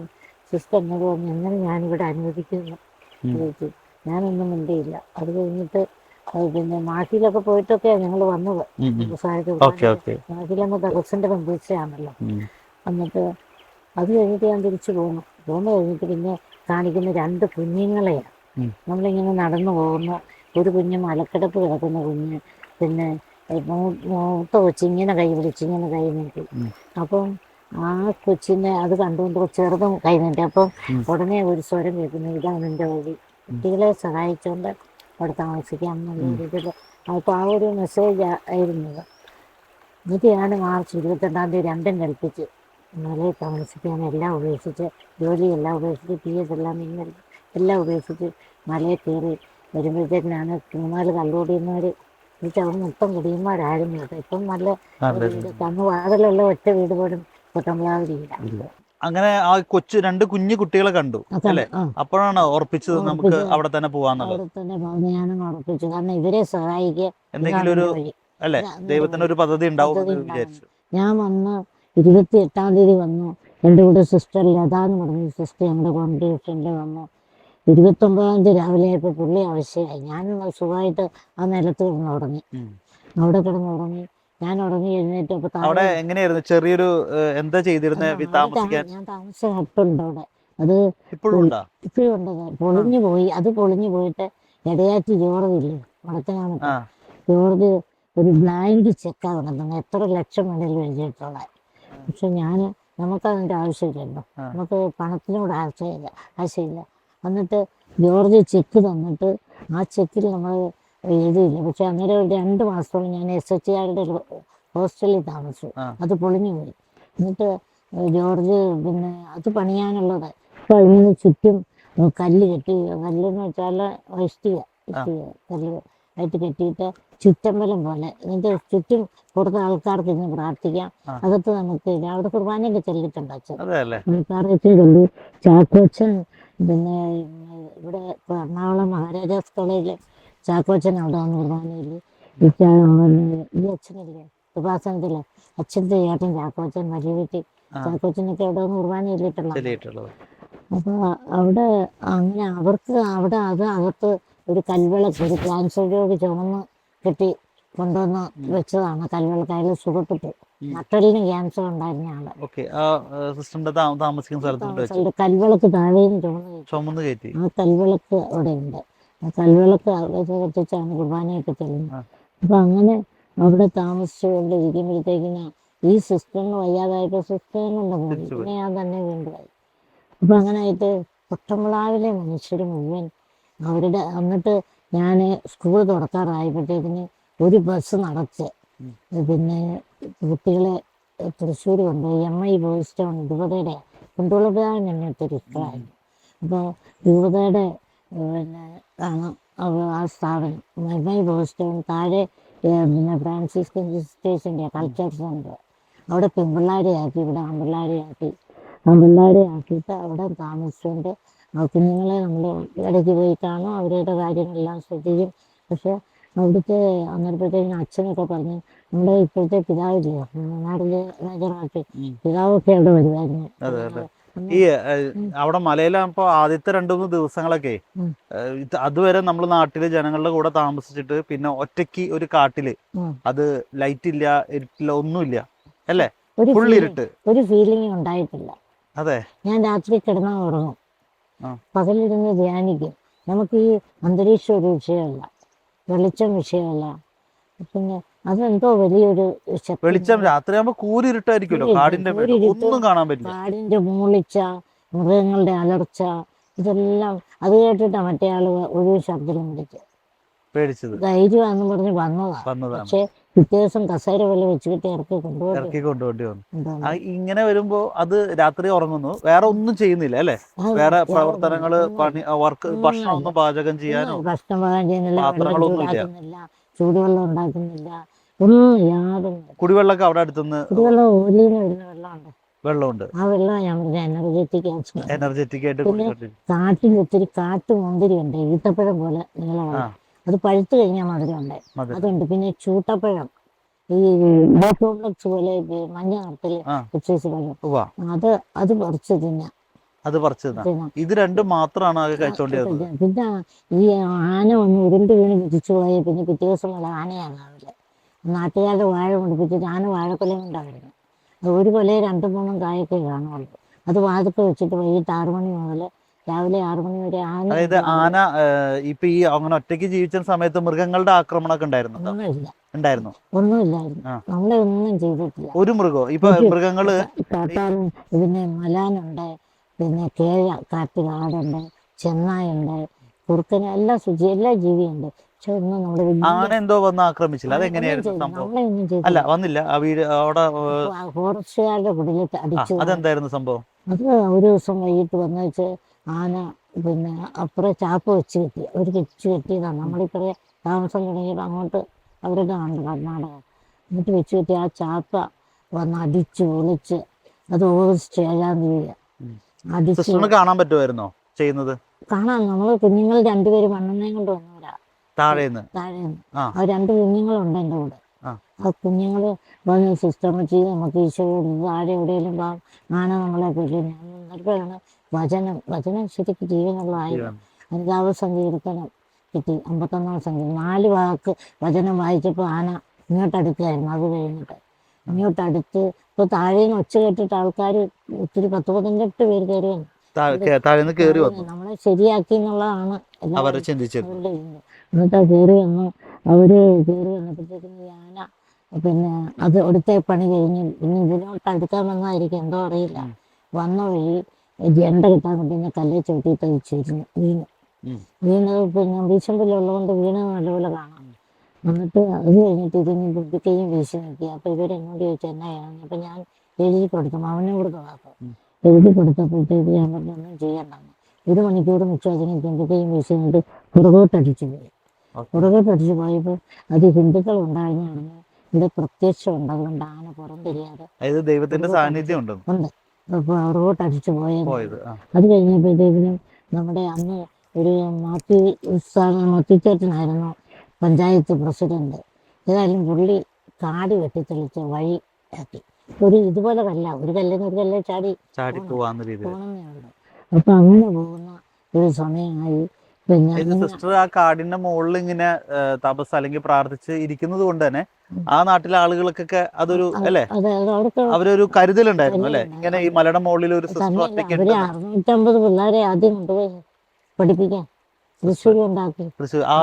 സിസ്റ്റർ എന്നോട് പറഞ്ഞു എങ്ങനെ ഞാനിവിടെ അനുവദിക്കുന്നു ചോദിച്ചു. ഞാനൊന്നും മിണ്ടിയില്ല. അത് കഴിഞ്ഞിട്ട് പിന്നെ മാഹിയിലൊക്കെ പോയിട്ടൊക്കെയാണ് ഞങ്ങൾ വന്നത്. മാഹിയിലമ്മ ദർസിൻ്റെ പഞ്ചായത്താണല്ലോ. എന്നിട്ട് അത് കഴിഞ്ഞിട്ട് ഞാൻ തിരിച്ചു പോന്നു കഴിഞ്ഞിട്ട് പിന്നെ കാണിക്കുന്ന 2 കുഞ്ഞുങ്ങളെയാണ്. നമ്മളിങ്ങനെ നടന്നു പോകുന്ന ഒരു കുഞ്ഞ് മലക്കിടപ്പ് കിടക്കുന്ന കുഞ്ഞ്, പിന്നെ മൂത്ത കൊച്ചിങ്ങനെ കൈ പിടിച്ച് ഇങ്ങനെ കൈ നീട്ടി. അപ്പം ആ കൊച്ചിനെ അത് കണ്ടുകൊണ്ട് ചെറുതും കൈ നീട്ടി. അപ്പം ഉടനെ ഒരു സ്വരം കേൾക്കുന്നു, ഇതാണ് എൻ്റെ വഴി, കുട്ടികളെ സഹായിച്ചുകൊണ്ട് അവിടെ താമസിക്കാം എന്നുള്ള രീതിയിൽ. അപ്പോൾ ആ ഒരു മെസ്സേജ് ആയിരുന്നത്. എന്നിട്ട് ഞാൻ മാർച്ച് 22-ാം തീയതി 2 കൽപ്പിച്ച് മലയിൽ താമസിക്കാൻ എല്ലാം ഉപേക്ഷിച്ച്, ജോലിയെല്ലാം ഉപേക്ഷിച്ച്, PS എല്ലാം എല്ലാം ഉപേക്ഷിച്ച് മലയിൽ കയറി വരുമ്പോഴത്തേക്കിനാണ് 3-4 കല്ലുകൂടിയുന്നവർ എന്നിട്ട് അവിടെ മൊത്തം കുടിയന്മാരായിരുന്നു കേട്ടോ. ഇപ്പം നല്ല വീട്, അന്ന് വാതിലുള്ള ഒറ്റ വീട് പോലും കൊട്ടമ്പളാവില്ല. അങ്ങനെ ആ 2 കുഞ്ഞു കുട്ടികളെ കണ്ടു അല്ലേ? അപ്പോഴാണ് ഉറപ്പിച്ചത് നമുക്ക് അവിടെ തന്നെ പോവാന്നുള്ളത്. അവിടെ തന്നെ ഞാനും ഉറപ്പിച്ചു, കാരണം ഇവരെ സഹായിക്കുക എന്തെങ്കിലും ഒരു അല്ലെ, ദൈവത്തിന് ഒരു പദ്ധതി ഉണ്ടാവും വിചാരിച്ചു. ഞാൻ വന്ന് 28-ാം തീയതി വന്നു. എൻ്റെ കൂടെ സിസ്റ്റർ ലത എന്ന് പറഞ്ഞ സിസ്റ്റർ ഞങ്ങളുടെ കോൺഗ്രിഗേഷനിൽ വന്നു. 29-ാം തീയതി രാവിലെ ആയപ്പോൾ പുള്ളി ആവശ്യമായി. ഞാനും സുഖമായിട്ട് ആ നിലത്ത് കിടന്നുറങ്ങി. അവിടെ കിടന്നുറങ്ങി ഞാൻ ഉറങ്ങി എഴുന്നേറ്റപ്പോൾ അവിടെ എങ്ങനെയായിരുന്നു ചെറിയൊരു എന്താ ചെയ്തിരുന്നത് താമസിക്കാൻ? ഞാൻ താമസിച്ച ഹട്ടുണ്ട് അവിടെ. അത് ഇപ്പോഴും ഉണ്ടാ? ഇപ്പോഴും ഉണ്ടത്. പൊളിഞ്ഞു പോയി. അത് പൊളിഞ്ഞു പോയിട്ട് ഇടയാറ്റി ജോർജ് ഇല്ലേ മുടത്തനാമത്തെ ജോർജ് ഒരു ബ്ലൈൻഡ് ചെക്കാ കൊണ്ടുവന്നത്. എത്ര ലക്ഷം വേണേലും എഴുതിയിട്ടുള്ള. പക്ഷെ നമുക്കതിൻ്റെ ആവശ്യമില്ലല്ലോ, നമുക്ക് പണത്തിനോട് ആശയമില്ല. എന്നിട്ട് ജോർജ് ചെക്ക് തന്നിട്ട് ആ ചെക്കിൽ നമ്മൾ എഴുതിയില്ല. പക്ഷെ അന്നേരം ഒരു 2 മാസത്തോളം ഞാൻ SHRയുടെ ഒരു ഹോസ്റ്റലിൽ താമസിച്ചു. അത് പൊളിഞ്ഞു പോയി. എന്നിട്ട് ജോർജ് പിന്നെ അത് പണിയാനുള്ളത് ഇപ്പം ഇന്ന് ചുറ്റും കല്ല് കല്ലെന്ന് വെച്ചാൽ ഇഷ്ടിക കല്ല് ആയിട്ട് കെട്ടിയിട്ട് ചുറ്റമ്പലം പോലെ. എന്നിട്ട് ചുറ്റും പുറത്ത് ആൾക്കാർക്ക് ഇന്ന് പ്രാർത്ഥിക്കാം, അകത്ത് നമുക്ക് അവിടെ കുർബാനയൊക്കെ ചെല്ലിട്ടുണ്ട് അച്ഛൻ. ആൾക്കാരൊക്കെ ചൊല്ലി. ചാക്കോച്ചൻ പിന്നെ ഇവിടെ എറണാകുളം മഹാരാജാസ് കോളേജിൽ ചാക്കോച്ചൻ അവിടെ വന്ന് കുർബാനയിൽ ഈ അച്ഛനില്ലേ ഉപാസനത്തില് അച്ഛൻ്റെ ചേട്ടൻ ചാക്കോച്ചൻ വലിയ വീട്ടിൽ ചാക്കോച്ചനൊക്കെ അവിടെ വന്ന് കുർബാന ചെല്ലിട്ടുള്ളത്. അപ്പൊ അവിടെ അങ്ങനെ അവർക്ക് അവിടെ അകത്ത് ഒരു കൽവിളക്ക്, ഒരു ക്യാൻസർ രോഗി ചുമന്ന് കെട്ടി കൊണ്ടുവന്ന് വെച്ചതാണ് കൽവിളക്ക്. അയാൾ സുഖപ്പെട്ടു. നട്ടലിന് ക്യാൻസർ ഉണ്ടായിരുന്ന ആള്. കൽവിളക്ക് താഴേന്ന് ചുമന്ന് കയറ്റി. ആ കൽവിളക്ക് അവിടെ ഉണ്ട്. ആ കൽവിളക്ക് കത്തിച്ചാണ് കുർബാനയൊക്കെ ചെല്ലുന്നത്. അപ്പൊ അങ്ങനെ അവിടെ താമസിച്ചുകൊണ്ടിരിക്കുമ്പോഴത്തേക്കിന് ഈ സിസ്റ്ററിന് വയ്യാതായപ്പോൾ സിസ്റ്ററിനുണ്ട് പോയി. പിന്നെ ഞാൻ തന്നെ വീണ്ടുമായി. അപ്പൊ അങ്ങനെ ആയിട്ട് കുട്ടമ്പളാവിലെ മനുഷ്യർ മുഴുവൻ അവരുടെ. എന്നിട്ട് ഞാൻ സ്കൂൾ തുറക്കാറായപ്പോഴത്തേക്കിന് ഒരു ബസ് നടച്ച് പിന്നെ കുട്ടികളെ തൃശ്ശൂർ കൊണ്ടുപോയി. MI ബോയ്സ് ടൗൺ രൂപതയുടെ കുണ്ടുളപ്പാൻ എന്നൊരു ഇഷ്ടമായിരുന്നു. അപ്പോൾ രൂപതയുടെ പിന്നെ ആണ് ആ സ്ഥാപനം. MI ബോയ്സ് ടൗൺ താഴെ പിന്നെ ഫ്രാൻസിസ്കൻ സിസ്റ്റേഴ്സിൻ്റെ കൾച്ചർ സെൻ്റർ. അവിടെ പെൺപിള്ളേരെ ആക്കി, ഇവിടെ ആൺപിള്ളേരെ ആക്കിയിട്ട് അവിടെ താമസിച്ചുകൊണ്ട് കുഞ്ഞുങ്ങളെ നമ്മൾ ഇടയ്ക്ക് പോയി കാണും, അവരുടെ കാര്യങ്ങളെല്ലാം ശ്രദ്ധിക്കും. പക്ഷെ അവിടുത്തെ അന്നേരത്തേക്കിന് അച്ഛനൊക്കെ പറഞ്ഞ് നമ്മുടെ ഇപ്പോഴത്തെ പിതാവില്ലേ നാടിൻ്റെ മേജറായിട്ട് പിതാവൊക്കെ അവിടെ വരുമായിരുന്നു. ഈ അവിടെ മലയിലാകുമ്പോ ആദ്യത്തെ 2-3 ദിവസങ്ങളൊക്കെ അതുവരെ നമ്മൾ നാട്ടില് ജനങ്ങളുടെ കൂടെ താമസിച്ചിട്ട് പിന്നെ ഒറ്റയ്ക്ക് ഒരു കാട്ടില്, അത് ലൈറ്റ് ഇല്ല, ഇരുട്ടില്ല, ഒന്നുമില്ല അല്ലേ, ഫുൾ ഇരുട്ട്, ഒരു ഫീലിംഗ് ഉണ്ടായിട്ടില്ല. അതെ, ഞാൻ രാത്രി കിടന്നാൽ ഉറങ്ങും, പകലിരുന്ന് ധ്യാനിക്കും. നമുക്ക് ഈ അന്തരീക്ഷം ഒരു വിഷയമല്ല, വെളിച്ചം വിഷയമല്ല. പിന്നെ അതെന്തോ വലിയൊരു വെളിച്ചം. രാത്രിയാകുമ്പോ കൂരിരുട്ടായിരിക്കുമല്ലോ, കാടിന്റെ ഒന്നും കാണാൻ പറ്റില്ല. കാടിന്റെ മൂളിച്ച, മൃഗങ്ങളുടെ അലർച്ച, ഇതെല്ലാം അത് കേട്ടിട്ടാ മറ്റേ ആള് ഒരു ശബ്ദം വിളിച്ച് പേടിച്ചത്. ധൈര്യമാണെന്ന് പറഞ്ഞ് വന്നതാണ്. പക്ഷെ പിറ്റേ ദിവസം കസേര പോലെ വെച്ചിട്ട് ഇറക്കി കൊണ്ടുപോണ്ടി വന്നു. ഇങ്ങനെ വരുമ്പോ അത് രാത്രി ഉറങ്ങുന്നു, വേറെ ഒന്നും ചെയ്യുന്നില്ല അല്ലെ, വേറെ പ്രവർത്തനങ്ങള്, പണി, വർക്ക്, ഭക്ഷണം ഒന്നും പാചകം ചെയ്യാനോ പാത്രങ്ങളൊന്നും, ചൂടുവെള്ളം ഉണ്ടാക്കുന്നില്ല, ഒന്നും യാതൊന്നും. കുടിവെള്ളമൊക്കെ അവിടെ അടുത്തുനിന്ന് കുടിവെള്ളം ഓലിന്ന് വരുന്ന വെള്ളമുണ്ട്. ആ വെള്ളം ഞാൻ പറഞ്ഞ എനർജറ്റിക് ആയിട്ട്. പിന്നെ കാട്ടിൽ ഒത്തിരി കാട്ടുമുന്തിരി ഉണ്ട്, ഈത്തപ്പഴം പോലെ നീളമാണ്. അത് പഴുത്ത് കഴിഞ്ഞാൽ മധുരം ഉണ്ട്, അതുണ്ട്. പിന്നെ ചൂട്ടപ്പഴം, ഈ കോംപ്ലക്സ് പോലെ മഞ്ഞ നിറത്തില് പഴം, അത് പറിച്ച് തിന്നാം. ഇത് രണ്ടും മാത്രമാണ് കഴിച്ചോണ്ടിരുന്നത്. പിന്നെ ഈ ആന വന്ന് ഉരുണ്ട് വീണ് തിരിച്ചു പോയ പിന്നെ പിറ്റേ ദിവസം ആനയാകാവില്ല. നാട്ടുകാരുടെ വാഴ കൊണ്ടിപ്പിച്ചിട്ട് ആന വാഴക്കൊലയും കൊണ്ടായിരുന്നു. അത് ഒരു കൊലയെ 2-3 കായൊക്കെ കാണുള്ളൂ. അത് വാതിക്കെ വെച്ചിട്ട് വൈകിട്ട് 6 മണി മുതൽ രാവിലെ 6 മണി വരെ അതായത് ആന ഇപ്പൊ ഈ അങ്ങനെ ഒറ്റയ്ക്ക് ജീവിച്ച സമയത്ത് മൃഗങ്ങളുടെ ആക്രമണമൊക്കെ ഉണ്ടായിരുന്നു? ഒന്നുമില്ലായിരുന്നു. നമ്മളെ ഒന്നും ചെയ്തിട്ടില്ല. ഒരു മൃഗം ഇപ്പൊ മൃഗങ്ങള് കാട്ടാറും പിന്നെ മലാനുണ്ട്, പിന്നെ കാട്ടുകാടുണ്ട്, ചെന്നായുണ്ട്, കുറുക്കന്, എല്ലാ ജീവിയുണ്ട്. പക്ഷെ ഒന്നും നമ്മുടെ ആന എന്തോ വന്ന് ആക്രമിച്ചില്ല. അതെങ്ങനെയായിരുന്നു സംഭവം? അല്ല, വന്നില്ല. ആ വീട് അവിടെ ഫോറസ്റ്റുകാരുടെ കുടിലിൽ അടിച്ചു. അതെന്തായിരുന്നു സംഭവം? അത് ഒരു ദിവസം വൈകിട്ട് വന്നു വെച്ച് ആന പിന്നെ അപ്പുറം ചാപ്പ് വെച്ച് കെട്ടി, അവർ കെട്ടിയതാണ്. നമ്മളിപ്പറേ താമസം തുടങ്ങിയിട്ട് അങ്ങോട്ട് അവരുടെ ആണ് കർണാടക. എന്നിട്ട് വെച്ച് കെട്ടി ആ ചാപ്പ വന്ന് അടിച്ച് പൊളിച്ച്. അത് ഓഗസ്റ്റ് 7-ാം തീയതി കാണാൻ പറ്റുമായിരുന്നോ ചെയ്യുന്നത്? കാണാം. നമ്മൾ കുഞ്ഞുങ്ങൾ 2 പേര് മണ്ണെണ്ണയും കൊണ്ട് വന്നവരാ താഴേന്ന്. ആ 2 കുഞ്ഞുങ്ങളുണ്ട് എൻ്റെ കൂടെ. ആ കുഞ്ഞുങ്ങൾ വന്ന് സിസ്റ്റർമച്ചി നമുക്ക് ഈശോ താഴെ എവിടെയെങ്കിലും ആന നമ്മളെ കൊല്ലും. ഞാൻ വചനം ശരിക്കും ജീവനുള്ളതായിരുന്നു. അനുതാപ സങ്കീർത്തനം കിട്ടി, 51-ാം സങ്കീർത്തനം. 4 വാക്ക് വചനം വായിച്ചപ്പോൾ ആന ഇങ്ങോട്ട് അടുത്തായിരുന്നു. അത് കഴിഞ്ഞിട്ട് ഇങ്ങോട്ട് അടുത്ത് ഇപ്പോൾ താഴെ നിന്ന് ഒച്ച കേട്ടിട്ട് ആൾക്കാർ ഒത്തിരി 10-15 പേര് കയറി വന്നു. താഴേന്ന് കേറി വന്നു നമ്മളെ ശരിയാക്കി എന്നുള്ളതാണ് അവരെ എല്ലാവരും ചിന്തിച്ചിരുന്നു. അവരുടെ ഇത്. എന്നിട്ട് കയറി വന്നു. അവര് കയറി വന്നപ്പോഴത്തേക്കും ഞാന പിന്നെ അത് അവിടുത്തെ പണി കഴിഞ്ഞ് പിന്നെ ഇതിനോട്ട് അടുക്കാൻ വന്നതായിരിക്കും, എന്തോ അറിയില്ല. വന്ന വഴി ജണ്ട കിട്ടാൻ കൊണ്ടുവന്ന കല്ലെ ചവിട്ടി തയ്ച്ചിരുന്നു വീണ്. വീണത് പിന്നെ വീശമ്പലുള്ളതുകൊണ്ട് വീണത് നല്ലപോലെ കാണാം. എന്നിട്ട് അത് കഴിഞ്ഞിട്ട് ഇതിന് ബുദ്ധിക്കയും വീശി നോക്കി. അപ്പോൾ ഇവരെന്നോട് ചോദിച്ചു എന്നാ ചെയ്യണം. അപ്പം ഞാൻ എഴുതി കൊടുത്തു, അവനെ കൊടുത്ത വാക്ക് എഴുതി കൊടുത്തപ്പോഴത്തേക്ക് ഞാൻ പറഞ്ഞു ഒന്നും ചെയ്യണ്ടെന്ന്. 1 മണിക്കൂർ മിച്ചം അതിന് ബുദ്ധിക്കയും വീശി നിന്നിട്ട് പുറകോട്ടടിച്ചു പോയി. പുറകോട്ടടിച്ച് പോയപ്പോൾ അത് ഹിന്ദുക്കൾ ഉണ്ടായിരുന്നു പറഞ്ഞു ഇവിടെ പ്രത്യക്ഷമുണ്ട്, അതുകൊണ്ട് ആന പുറം തിരിയാതെ ദൈവത്തിന്റെ സാന്നിധ്യം ഉണ്ട്. അപ്പോൾ പുറകോട്ടടിച്ചു പോയത്. അത് കഴിഞ്ഞപ്പോഴത്തേക്കിനും നമ്മുടെ അന്ന് ഒരു മാത്യുച്ചേട്ടനായിരുന്നു പഞ്ചായത്ത് പ്രസിഡന്റ്. ഏതായാലും പുള്ളി കാട് വെട്ടിത്തെളിച്ച് വഴി ആക്കി. ഇതുപോലെ കല്ല, ഒരു കല്ലിന് ഒരു കല്ല് ചാടി പോകണമെന്നേ ഉള്ളൂ. അപ്പൊ അങ്ങനെ പോകുന്ന ഒരു സമയമായി. പിന്നെ സിസ്റ്റർ ആ കാടിന്റെ മുകളിൽ ഇങ്ങനെ തപസ് അല്ലെങ്കിൽ പ്രാർത്ഥിച്ച് ഇരിക്കുന്നത് കൊണ്ട് തന്നെ ആ നാട്ടിലെ ആളുകൾക്കൊക്കെ അതൊരു അല്ലെ അവരൊരു കരുതലുണ്ടായിരുന്നു അല്ലെ, ഇങ്ങനെ ഈ മലയുടെ മുകളിൽ ഒരു സിസ്റ്റർ ഒറ്റയ്ക്ക് 650 പിള്ളേരെ ആദ്യം കൊണ്ടുപോയി പഠിപ്പിക്കാൻ തൃശ്ശൂർ ഉണ്ടാക്കി. ആ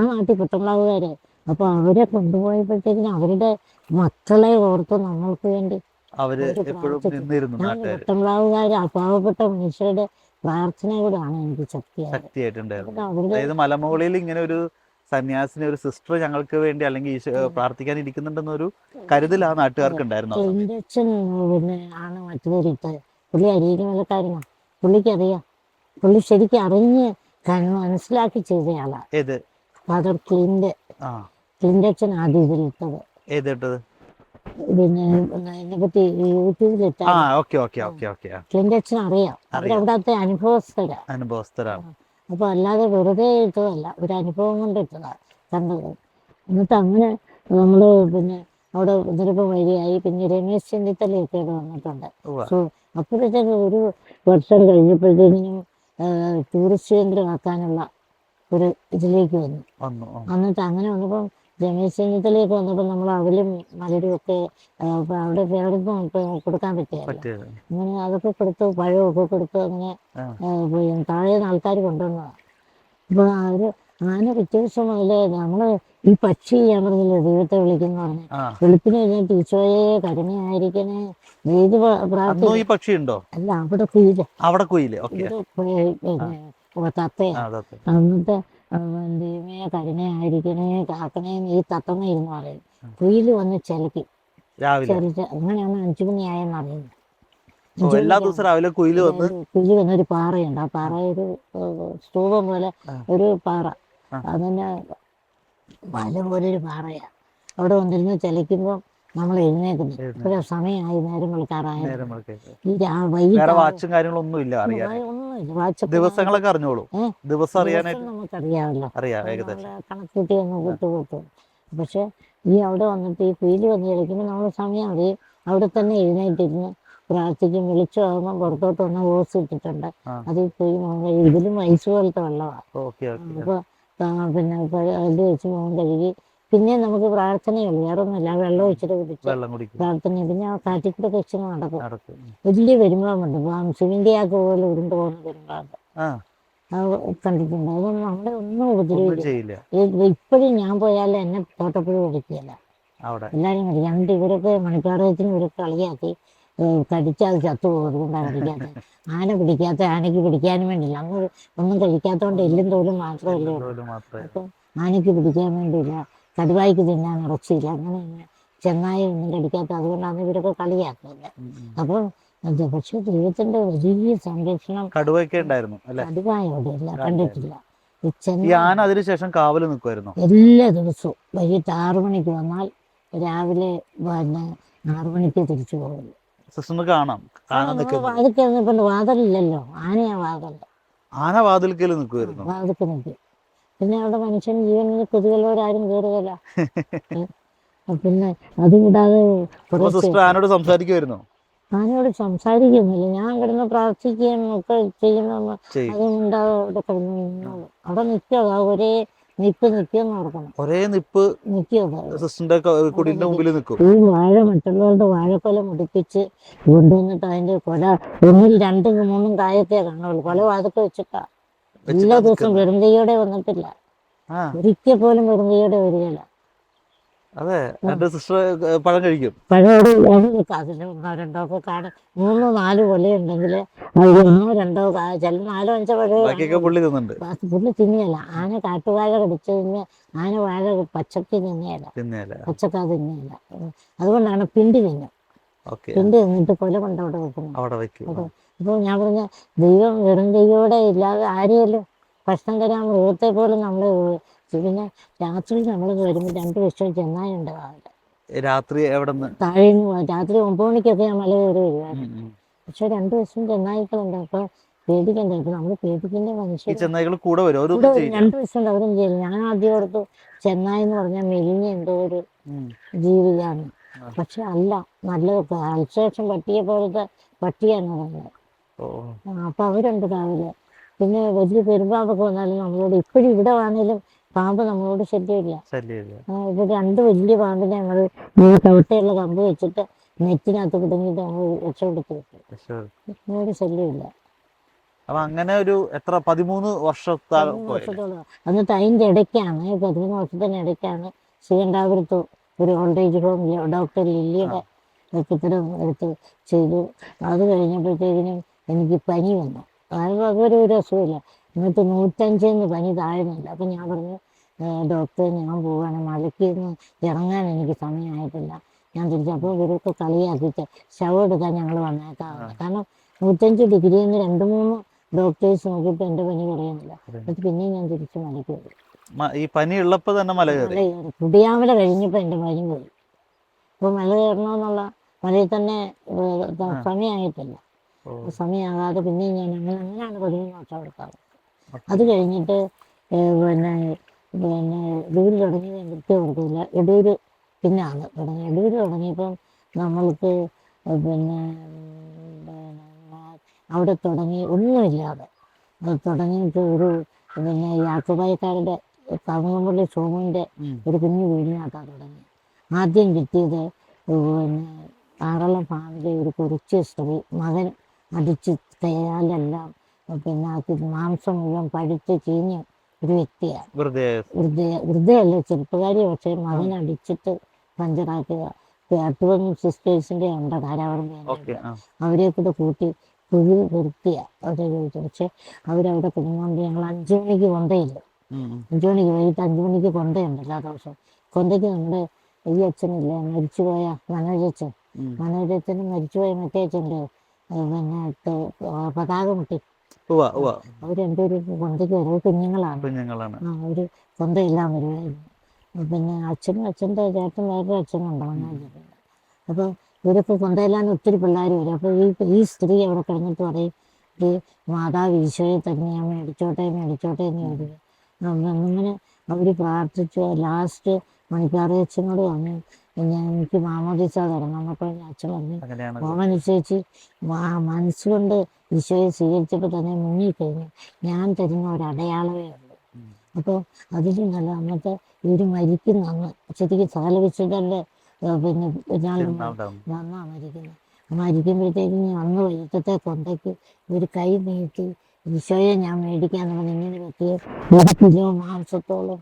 നാട്ടിൽ പുത്തമ്പ്ലാവുകാരെ. അപ്പൊ അവരെ കൊണ്ടുപോയപ്പോഴത്തേക്കിനും അവരുടെ മക്കളെ ഓർത്ത് നമ്മൾക്ക് വേണ്ടി അവര് എപ്പോഴും നിന്നിരുന്നു. പുത്തമ്പ്ലാവുകാര് പാവപ്പെട്ട മനുഷ്യരുടെ പ്രാർത്ഥനയോടാണ് എനിക്ക് ശക്തിയായിട്ടുണ്ടായിരുന്നു. അതായത് മലമുകളിൽ ഇങ്ങനെ ഒരു സന്യാസിനെ, ഒരു സിസ്റ്റർ ഞങ്ങൾക്ക് വേണ്ടി അല്ലെങ്കിൽ പ്രാർത്ഥിക്കാൻ ഇരിക്കുന്നുണ്ടെന്നൊരു കരുതൽ ആ നാട്ടുകാർക്ക് ഉണ്ടായിരുന്നു. പിന്നെ ആണ് മറ്റൊരിട്ട് പുള്ളി അരീകമലക്കാരനാണ്. പുള്ളിക്കറിയാം, പുള്ളി ശരിക്കും അറിഞ്ഞ് മനസ്സിലാക്കി ചെയ്തയാളാ. ഏത് ഫാദർ ക്ലിൻഡച്ചൻ ആദ്യം ഇതിലിട്ടത്. ഏതിട്ടത്? പിന്നെ ഇതിനെപ്പറ്റി യൂട്യൂബിലിട്ട ക്ലിൻഡച്ചൻ അറിയാം. അവരവിടത്തെ അനുഭവസ്ഥരാണ്. അപ്പൊ അല്ലാതെ വെറുതെ ഇട്ടതല്ല, ഒരു അനുഭവം കൊണ്ട് ഇട്ടതാണ് കണ്ടത്. എന്നിട്ട് അങ്ങനെ നമ്മള് പിന്നെ അവിടെ ഇതിലിപ്പോ വഴിയായി. പിന്നെ രമേശ് ചെന്നിത്തലയൊക്കെ ഇവിടെ വന്നിട്ടുണ്ട്. അപ്പോഴത്തേക്ക് 1 വർഷം കഴിഞ്ഞപ്പോഴത്തേക്കിനും ടൂറിസ്റ്റ് കേന്ദ്രമാക്കാനുള്ള ഒരു ഇതിലേക്ക് വന്നു. എന്നിട്ട് അങ്ങനെ വന്നപ്പോൾ രമേശ് ചെന്നിത്തലയൊക്കെ വന്നപ്പോൾ നമ്മൾ അവലും മലരും ഒക്കെ അവിടെ കൊടുക്കാൻ പറ്റിയല്ലോ. അങ്ങനെ അതൊക്കെ കൊടുത്തു, പഴമൊക്കെ കൊടുത്തു. അങ്ങനെ താഴെ ആൾക്കാർ കൊണ്ടുവന്നതാണ്. അപ്പൊ ആന പിറ്റേ ദിവസം മുതലേ നമ്മള് ഈ പക്ഷി ഞാൻ പറഞ്ഞില്ലേ ദൈവത്തെ വിളിക്കുന്ന പറഞ്ഞു, വെളുപ്പിന് കഴിഞ്ഞിട്ട് ഈശോയെ കരുണയായിരിക്കണേ ഏത് പ്രാർത്ഥന അല്ല അവിടെ കുയില് തത്തയാ. എന്നിട്ട് ദൈവമേ കരുണയായിരിക്കണേ കാക്കണേ ഈ തത്തമ്മ ഇരുന്ന് പറയും. കുയില് വന്ന് ചിലക്കും. അങ്ങനെയാണ് 5 മണിയായെന്ന് അറിയുന്നത്. എല്ലാ ദിവസവും രാവിലെ കുയില് വന്നൊരു പാറയുണ്ട്. ആ പാറ ഒരു സ്തൂപം പോലെ ഒരു പാറ, അതിന്റെ മല പോലെ ഒരു പാറയാ. അവിടെ വന്നിരുന്ന് ചിലക്കുമ്പോൾ നമ്മൾ എഴുന്നേക്കുന്നു. ഇപ്പോഴാ സമയമായി, നേരം വിളിക്കാറായ. ദിവസങ്ങളൊക്കെ അറിഞ്ഞോളൂ, ദിവസം നമുക്കറിയാമല്ലോ, കണക്കൂട്ടി ഒന്ന് കൂട്ടുകൂട്ടും. പക്ഷെ ഈ അവിടെ വന്നിട്ട് ഈ കുയില് വന്ന് ചിലക്കുമ്പോൾ നമ്മൾ സമയം അറിയും. അവിടെ തന്നെ എഴുന്നേറ്റിരുന്ന് പ്രാർത്ഥിക്കും. വെളിച്ചമാകുമ്പോൾ പുറത്തോട്ട് വന്ന ഓസ് ഇട്ടിട്ടുണ്ട്, അതിൽ പോയി ഇതിലും ഐസ് പോലത്തെ വെള്ളമാണ്. അപ്പൊ പിന്നെ അത് വെച്ച് മോൻ കഴുകി പിന്നെ നമുക്ക് പ്രാർത്ഥനയുള്ളൂ, വേറെ ഒന്നുമില്ല. വെള്ളം ഒഴിച്ചിട്ട് കുടിച്ച് പ്രാർത്ഥന. പിന്നെ ആ കാറ്റിക്കൂടെ വെച്ച് നടക്കും. വലിയ പെരുമ്പാമ്പുണ്ട്, സിമിന്റിയാക്ക് പോലെ ഉരുണ്ട് പോകുന്ന പെരുമ്പാമ്പ് കണ്ടിട്ടുണ്ട്. അതൊന്നും നമ്മളെ ഒന്നും ഉപദ്രവിക്കില്ല. ഇപ്പോഴും ഞാൻ പോയാലും എന്നെ തോട്ടപ്പുഴ പിടിക്കുകയല്ല, എല്ലാവരും കളി. എന്നിട്ട് ഇവരൊക്കെ മണിപ്പാറയത്തിന് ഇവരൊക്കെ കളിയാക്കി കടിച്ചാൽ അത് ചത്തുപോകും, അതുകൊണ്ടാണ് പിടിക്കാത്തത്. ആന പിടിക്കാത്ത ആനയ്ക്ക് പിടിക്കാനും വേണ്ടിയില്ല. അന്ന് ഒന്നും കഴിക്കാത്തതുകൊണ്ട് എല്ലും തോലും മാത്രമല്ലേ ഉള്ളൂ. അപ്പം ആനയ്ക്ക് പിടിക്കാൻ വേണ്ടിയില്ല, കടുവായ്ക്ക് തിന്നാൻ ഉറച്ചില്ല, അങ്ങനെ ചെന്നായ ഒന്നും കടിക്കാത്ത, അതുകൊണ്ടാണ് ഇവരൊക്കെ കളിയാക്കുന്നത്. അപ്പോൾ പക്ഷെ ദൈവത്തിന്റെ വലിയ സംരക്ഷണം കടുവയൊക്കെ ഉണ്ടായിരുന്നു. കടുവായോടെയല്ല, കണ്ടിട്ടില്ല. അതിനുശേഷം കാവല് നിൽക്കുമായിരുന്നു എല്ലാ ദിവസവും. വൈകിട്ട് 6 മണിക്ക് വന്നാൽ രാവിലെ 6 മണിക്ക് തിരിച്ചു പോകുള്ളൂ. വാതിലില്ലല്ലോ, ആനയാ വാതിൽ. ആന വാതിൽക്കൽ നിൽക്കുമായിരുന്നു. വാതിൽക്ക് നിൽക്കും. പിന്നെ അവിടെ മനുഷ്യൻ ജീവനിൽ കൊതുകുള്ളവരാരും കയറുകയില്ല. പിന്നെ അതുകൂടാതെ ആനോട് സംസാരിക്കുമായിരുന്നു. ആനയോട് സംസാരിക്കുന്നില്ല, ഞാൻ കിടന്ന് പ്രാർത്ഥിക്കുകയും ഒക്കെ ചെയ്യുന്ന അതും ഉണ്ടാവും. അവിടെ കിടന്ന് നിന്നോളൂ, അവിടെ നിൽക്കുക. ഒരേ നിൽക്കുമെന്ന് ഓർക്കണം. ഒരേ നിപ്പ് നിൽക്കും. സിസ്റ്ററിന്റെ കുടീന്റെ മുമ്പിൽ നിൽക്കും. ഈ വാഴ മറ്റുള്ളവരുടെ വാഴക്കൊല മുടിപ്പിച്ച് കൊണ്ടുവന്നിട്ട് അതിന്റെ കൊല ഒന്നിൽ 2 3 കായൊക്കെ കാണുള്ളൂ. കൊല വാതൊക്കെ വെച്ചിട്ടാ എല്ലാ ദിവസവും വെറും കൈയോടെ വന്നിട്ടില്ല. ഒരിക്കൽ പോലും വെറും കൈയോടെ വരികയില്ല. അതെ, എന്റെ സിസ്റ്റർ പഴം കഴിക്കും. പഴയോട് അതിന് 1 2 ഒക്കെ കാണും. 3 4 കൊലയുണ്ടെങ്കിൽ 1 2 ചില 4 5 പഴം പുള്ളി തിന്നുന്നുണ്ട്. പുള്ളി തിന്നിയല്ല. ആന കാട്ടുവാഴ കടിച്ചു കഴിഞ്ഞ് ആന വാഴ പച്ചക്ക് തിന്നിയല്ല, പച്ചക്ക തിന്നിയല്ല. അതുകൊണ്ടാണ് പിണ്ടി തിന്നും. പിണ്ടി തിന്നിട്ട് കൊല കൊണ്ട് അവിടെ വെക്കുന്നത്. അപ്പോൾ ഞാൻ പറഞ്ഞ ദൈവം വെറും കൈയോടെ ഇല്ലാതെ ആരെയല്ലോ ഭക്ഷണം തരാൻ മൃഗത്തെ പോലും നമ്മൾ. പിന്നെ രാത്രി നമ്മൾ വരുമ്പോൾ 2 വർഷം ചെന്നായി ഉണ്ട് അവിടെ. രാത്രി താഴെ രാത്രി 9 മണിക്കൊക്കെ ഞാൻ മല കയറി വരുമായിരുന്നു. പക്ഷെ 2 വർഷം ചെന്നായിക്കളുണ്ട്. അപ്പൊ പേടിക്കണ്ട. ഇപ്പൊ നമ്മൾ പേടിക്കേണ്ട മനുഷ്യർ 2 വർഷം അവരും ചെയ്യില്ല. ഞാൻ ആദ്യം ഓർത്തു ചെന്നായി എന്ന് പറഞ്ഞാൽ മെലിഞ്ഞ എന്തോ ഒരു ജീവിയാണ്. പക്ഷെ അല്ല, നല്ല അൽസേഷൻ പട്ടിയെ പോലത്തെ പട്ടിയാണ് പറഞ്ഞത്. അപ്പൊ അവരുണ്ട് രാവിലെ. പിന്നെ വലിയ പെരുമ്പാമ്പൊക്കെ വന്നാലും നമ്മളോട് ഇപ്പോഴും ഇവിടെ വേണേലും പാമ്പ് നമ്മളോട് ശല്യമില്ല. ഇപ്പൊ 2 വലിയ പാമ്പിനെ നമ്മൾ കവിട്ടയുള്ള കമ്പ് വെച്ചിട്ട് നെറ്റിനകത്ത് കുടുങ്ങിയിട്ട് നമ്മൾ രക്ഷപ്പെടുത്തി വെക്കും. നമ്മളോട് ശല്യമില്ല. അങ്ങനെ ഒരു 13 വർഷത്തോളം. എന്നിട്ട് അതിൻ്റെ ഇടയ്ക്കാണ് 13 വർഷത്തിന് ഇടയ്ക്കാണ് ശ്രീകണ്ഠാപുരത്ത് ഒരു ഓൾഡ് ഏജ് ഹോമിൽ ഡോക്ടർ ലില്ലിയുടെ ചിത്രം എടുത്ത് ചെയ്തു. അത് കഴിഞ്ഞപ്പോഴത്തേക്കിനും എനിക്ക് പനി വന്നു. അതൊരു രസമില്ല. എന്നിട്ട് 105 പനി താഴ്ന്നില്ല. അപ്പം ഞാൻ പറഞ്ഞു, ഡോക്ടറെ ഞാൻ പോവാണ്, മലയ്ക്ക് ഇറങ്ങാൻ എനിക്ക് സമയമായിട്ടില്ല, ഞാൻ തിരിച്ചപ്പോൾ ഇവരൊക്കെ കളിയാക്കിയിട്ട് ശവം എടുക്കാൻ ഞങ്ങൾ വന്നേക്കാവുന്നത്. കാരണം 105 ഡിഗ്രിയിൽ നിന്ന് 2 3 ഡോക്ടേഴ്സ് നോക്കിയിട്ട് എൻ്റെ പനി കുറയുന്നില്ല. എന്നിട്ട് പിന്നെയും ഞാൻ തിരിച്ച് മലയ്ക്ക് പോയി. ഈ പനി ഉള്ളപ്പോൾ തന്നെ മല കയറി. കുടിയാമല കഴിഞ്ഞപ്പോൾ എൻ്റെ പനി പോയി. അപ്പോൾ മല കയറണമെന്നുള്ള മലയിൽ തന്നെ സമയമായിട്ടില്ല. സമയമാകാതെ പിന്നെയും ഞാൻ അങ്ങനെയാണ് 13 വർഷം എടുക്കാറ്. അത് കഴിഞ്ഞിട്ട് പിന്നെ എടൂര് തുടങ്ങിയത് ഞാൻ കൃത്യം ഓർക്കില്ല. എടൂര് പിന്നാണ് തുടങ്ങി. എടൂര് തുടങ്ങിയപ്പം നമ്മൾക്ക് പിന്നെ അവിടെ തുടങ്ങി ഒന്നുമില്ലാതെ തുടങ്ങിയിട്ട് ഒരു പിന്നെ യാക്കോബായക്കാരുടെ കവുങ്ങുപള്ളി സോമുവിൻ്റെ ഒരു കുഞ്ഞു വീടിനകത്താണ് തുടങ്ങി. ആദ്യം കിട്ടിയത് പിന്നെ ആറളം ഫാമിലെ ഒരു കുറച്ച് സ്ത്രീ മകൻ അടിച്ച് കയ്യാലെല്ലാം പിന്നെ മാംസം മുഴുവൻ പഴുത്ത് ചീഞ്ഞ ഒരു വ്യക്തിയാണ്. വൃദ്ധയല്ല, ചെറുപ്പക്കാരി. പക്ഷേ മകൻ അടിച്ചിട്ട് പഞ്ചറാക്കുക. 21 സിസ്റ്റേഴ്സിൻ്റെ ഉണ്ട് ധാരാവളം. അവരെ കൂടെ കൂട്ടി കുഴി വൃത്തിയ അവരെ ചോദിച്ചു. പക്ഷെ അവരവിടെ കിടന്നുകൊണ്ട് ഞങ്ങൾ 5 മണിക്ക് കൊന്തയില്ല. 5 മണിക്ക് വൈകിട്ട് 5 മണിക്ക് കൊന്തയുണ്ട് എല്ലാ ദിവസവും. കൊന്തയ്ക്ക് നമ്മുടെ ഈ അച്ഛനില്ലേ മരിച്ചുപോയ മനോജച്ചൻ, മനോജച്ചനും മരിച്ചുപോയ മറ്റേ അച്ഛൻ്റെ പിന്നെ പതാക മുട്ടി. അവർ 2 പേരും കൊന്തയ്ക്ക് വരും. കുഞ്ഞുങ്ങളാണ്. അവര് കൊന്തയെല്ലാം വരുമായിരുന്നു. പിന്നെ അച്ഛനും അച്ഛൻ്റെ ചേട്ടൻ വേറൊരു അച്ഛനുണ്ട് മനോജച്ചൻ. അപ്പോൾ ഇവരൊക്കെ കൊന്തയില്ലാന്ന് ഒത്തിരി പിള്ളേർ വരും. അപ്പോൾ ഈ സ്ത്രീ അവിടെ കിടന്നിട്ട് പറയും, ഈ മാതാവ് ഈശോയെ തന്നെ ഞാൻ മേടിച്ചോട്ടെ എന്ന് ചോദിക്കും. അങ്ങനെ അവർ പ്രാർത്ഥിച്ചു. ലാസ്റ്റ് മണിക്കാറ് അച്ഛനോട് പറഞ്ഞു, എനിക്ക് മാമോദിസ തരണം. അപ്പോൾ അച്ഛൻ പറഞ്ഞു, ഓമന ചേച്ചി മനസ്സുകൊണ്ട് ഈശോയെ സ്വീകരിച്ചപ്പോൾ തന്നെ മുങ്ങിക്കഴിഞ്ഞു, ഞാൻ തരുന്ന ഒരു അടയാളമേ ഉള്ളൂ. അപ്പോൾ അതിലും നല്ല അന്നത്തെ ഇവർ മരിക്കുന്ന അന്ന് ശരിക്കും സകല വിശുദ്ധൻ്റെ പിന്നെ വന്നാ മരിക്കുന്നത്. മരിക്കുമ്പോഴത്തേക്കും അന്ന് വൈകിട്ടത്തെ കൊന്തയ്ക്ക് ഒരു കൈ നീട്ടി ഈശോയെ ഞാൻ മേടിക്കാന്ന് പറഞ്ഞ് ഇങ്ങനെ വെക്കുക. 1 കിലോ മാംസത്തോളം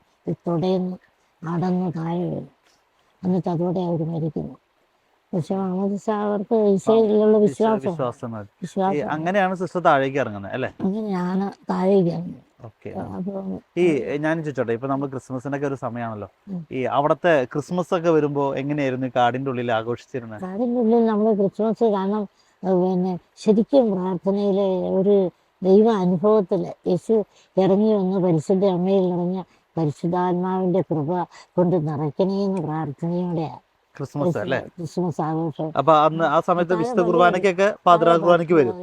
തുടയെന്ന് അടന്ന് താഴെ വീഴും. എന്നിട്ട് അതോടെ അവർ മരിക്കുന്നു. പക്ഷെ അവർക്ക് ഈശോയിലുള്ള വിശ്വാസം അങ്ങനെയാണ് സിസ്റ്റർ താഴേക്ക് ഇറങ്ങുന്നത് അല്ലേ? അങ്ങനെയാണ് താഴേക്ക് ഇറങ്ങുന്നത്. ഈ ഞാൻ ചോദിച്ചോട്ടെ, ഇപ്പൊ നമ്മൾ ക്രിസ്മസിനൊക്കെ ഒരു സമയമാണല്ലോ, ഈ അവിടത്തെ ക്രിസ്മസ് ഒക്കെ വരുമ്പോ എങ്ങനെയായിരുന്നു കാടിന്റെ ഉള്ളിൽ ആഘോഷിച്ചിരുന്നത്? കാടിന്റെ ഉള്ളിൽ നമ്മൾ ക്രിസ്മസ് കാരണം പിന്നെ ശരിക്കും പ്രാർത്ഥനയിലെ ഒരു ദൈവ അനുഭവത്തില് യേശു ഇറങ്ങി വന്ന് പരിശുദ്ധ അമ്മയിൽ നിറഞ്ഞ പരിശുദ്ധാത്മാവിന്റെ കൃപ കൊണ്ട് നിറയ്ക്കണേന്ന് പ്രാർത്ഥനയോടെയാണ് ക്രിസ്മസ് അല്ലേ? ക്രിസ്മസ് ആഘോഷം. അപ്പൊ അന്ന് ആ സമയത്ത് വിശുദ്ധ കുർബാനയ്ക്കൊക്കെ പാതിരാ കുർബാനയ്ക്ക് വരും.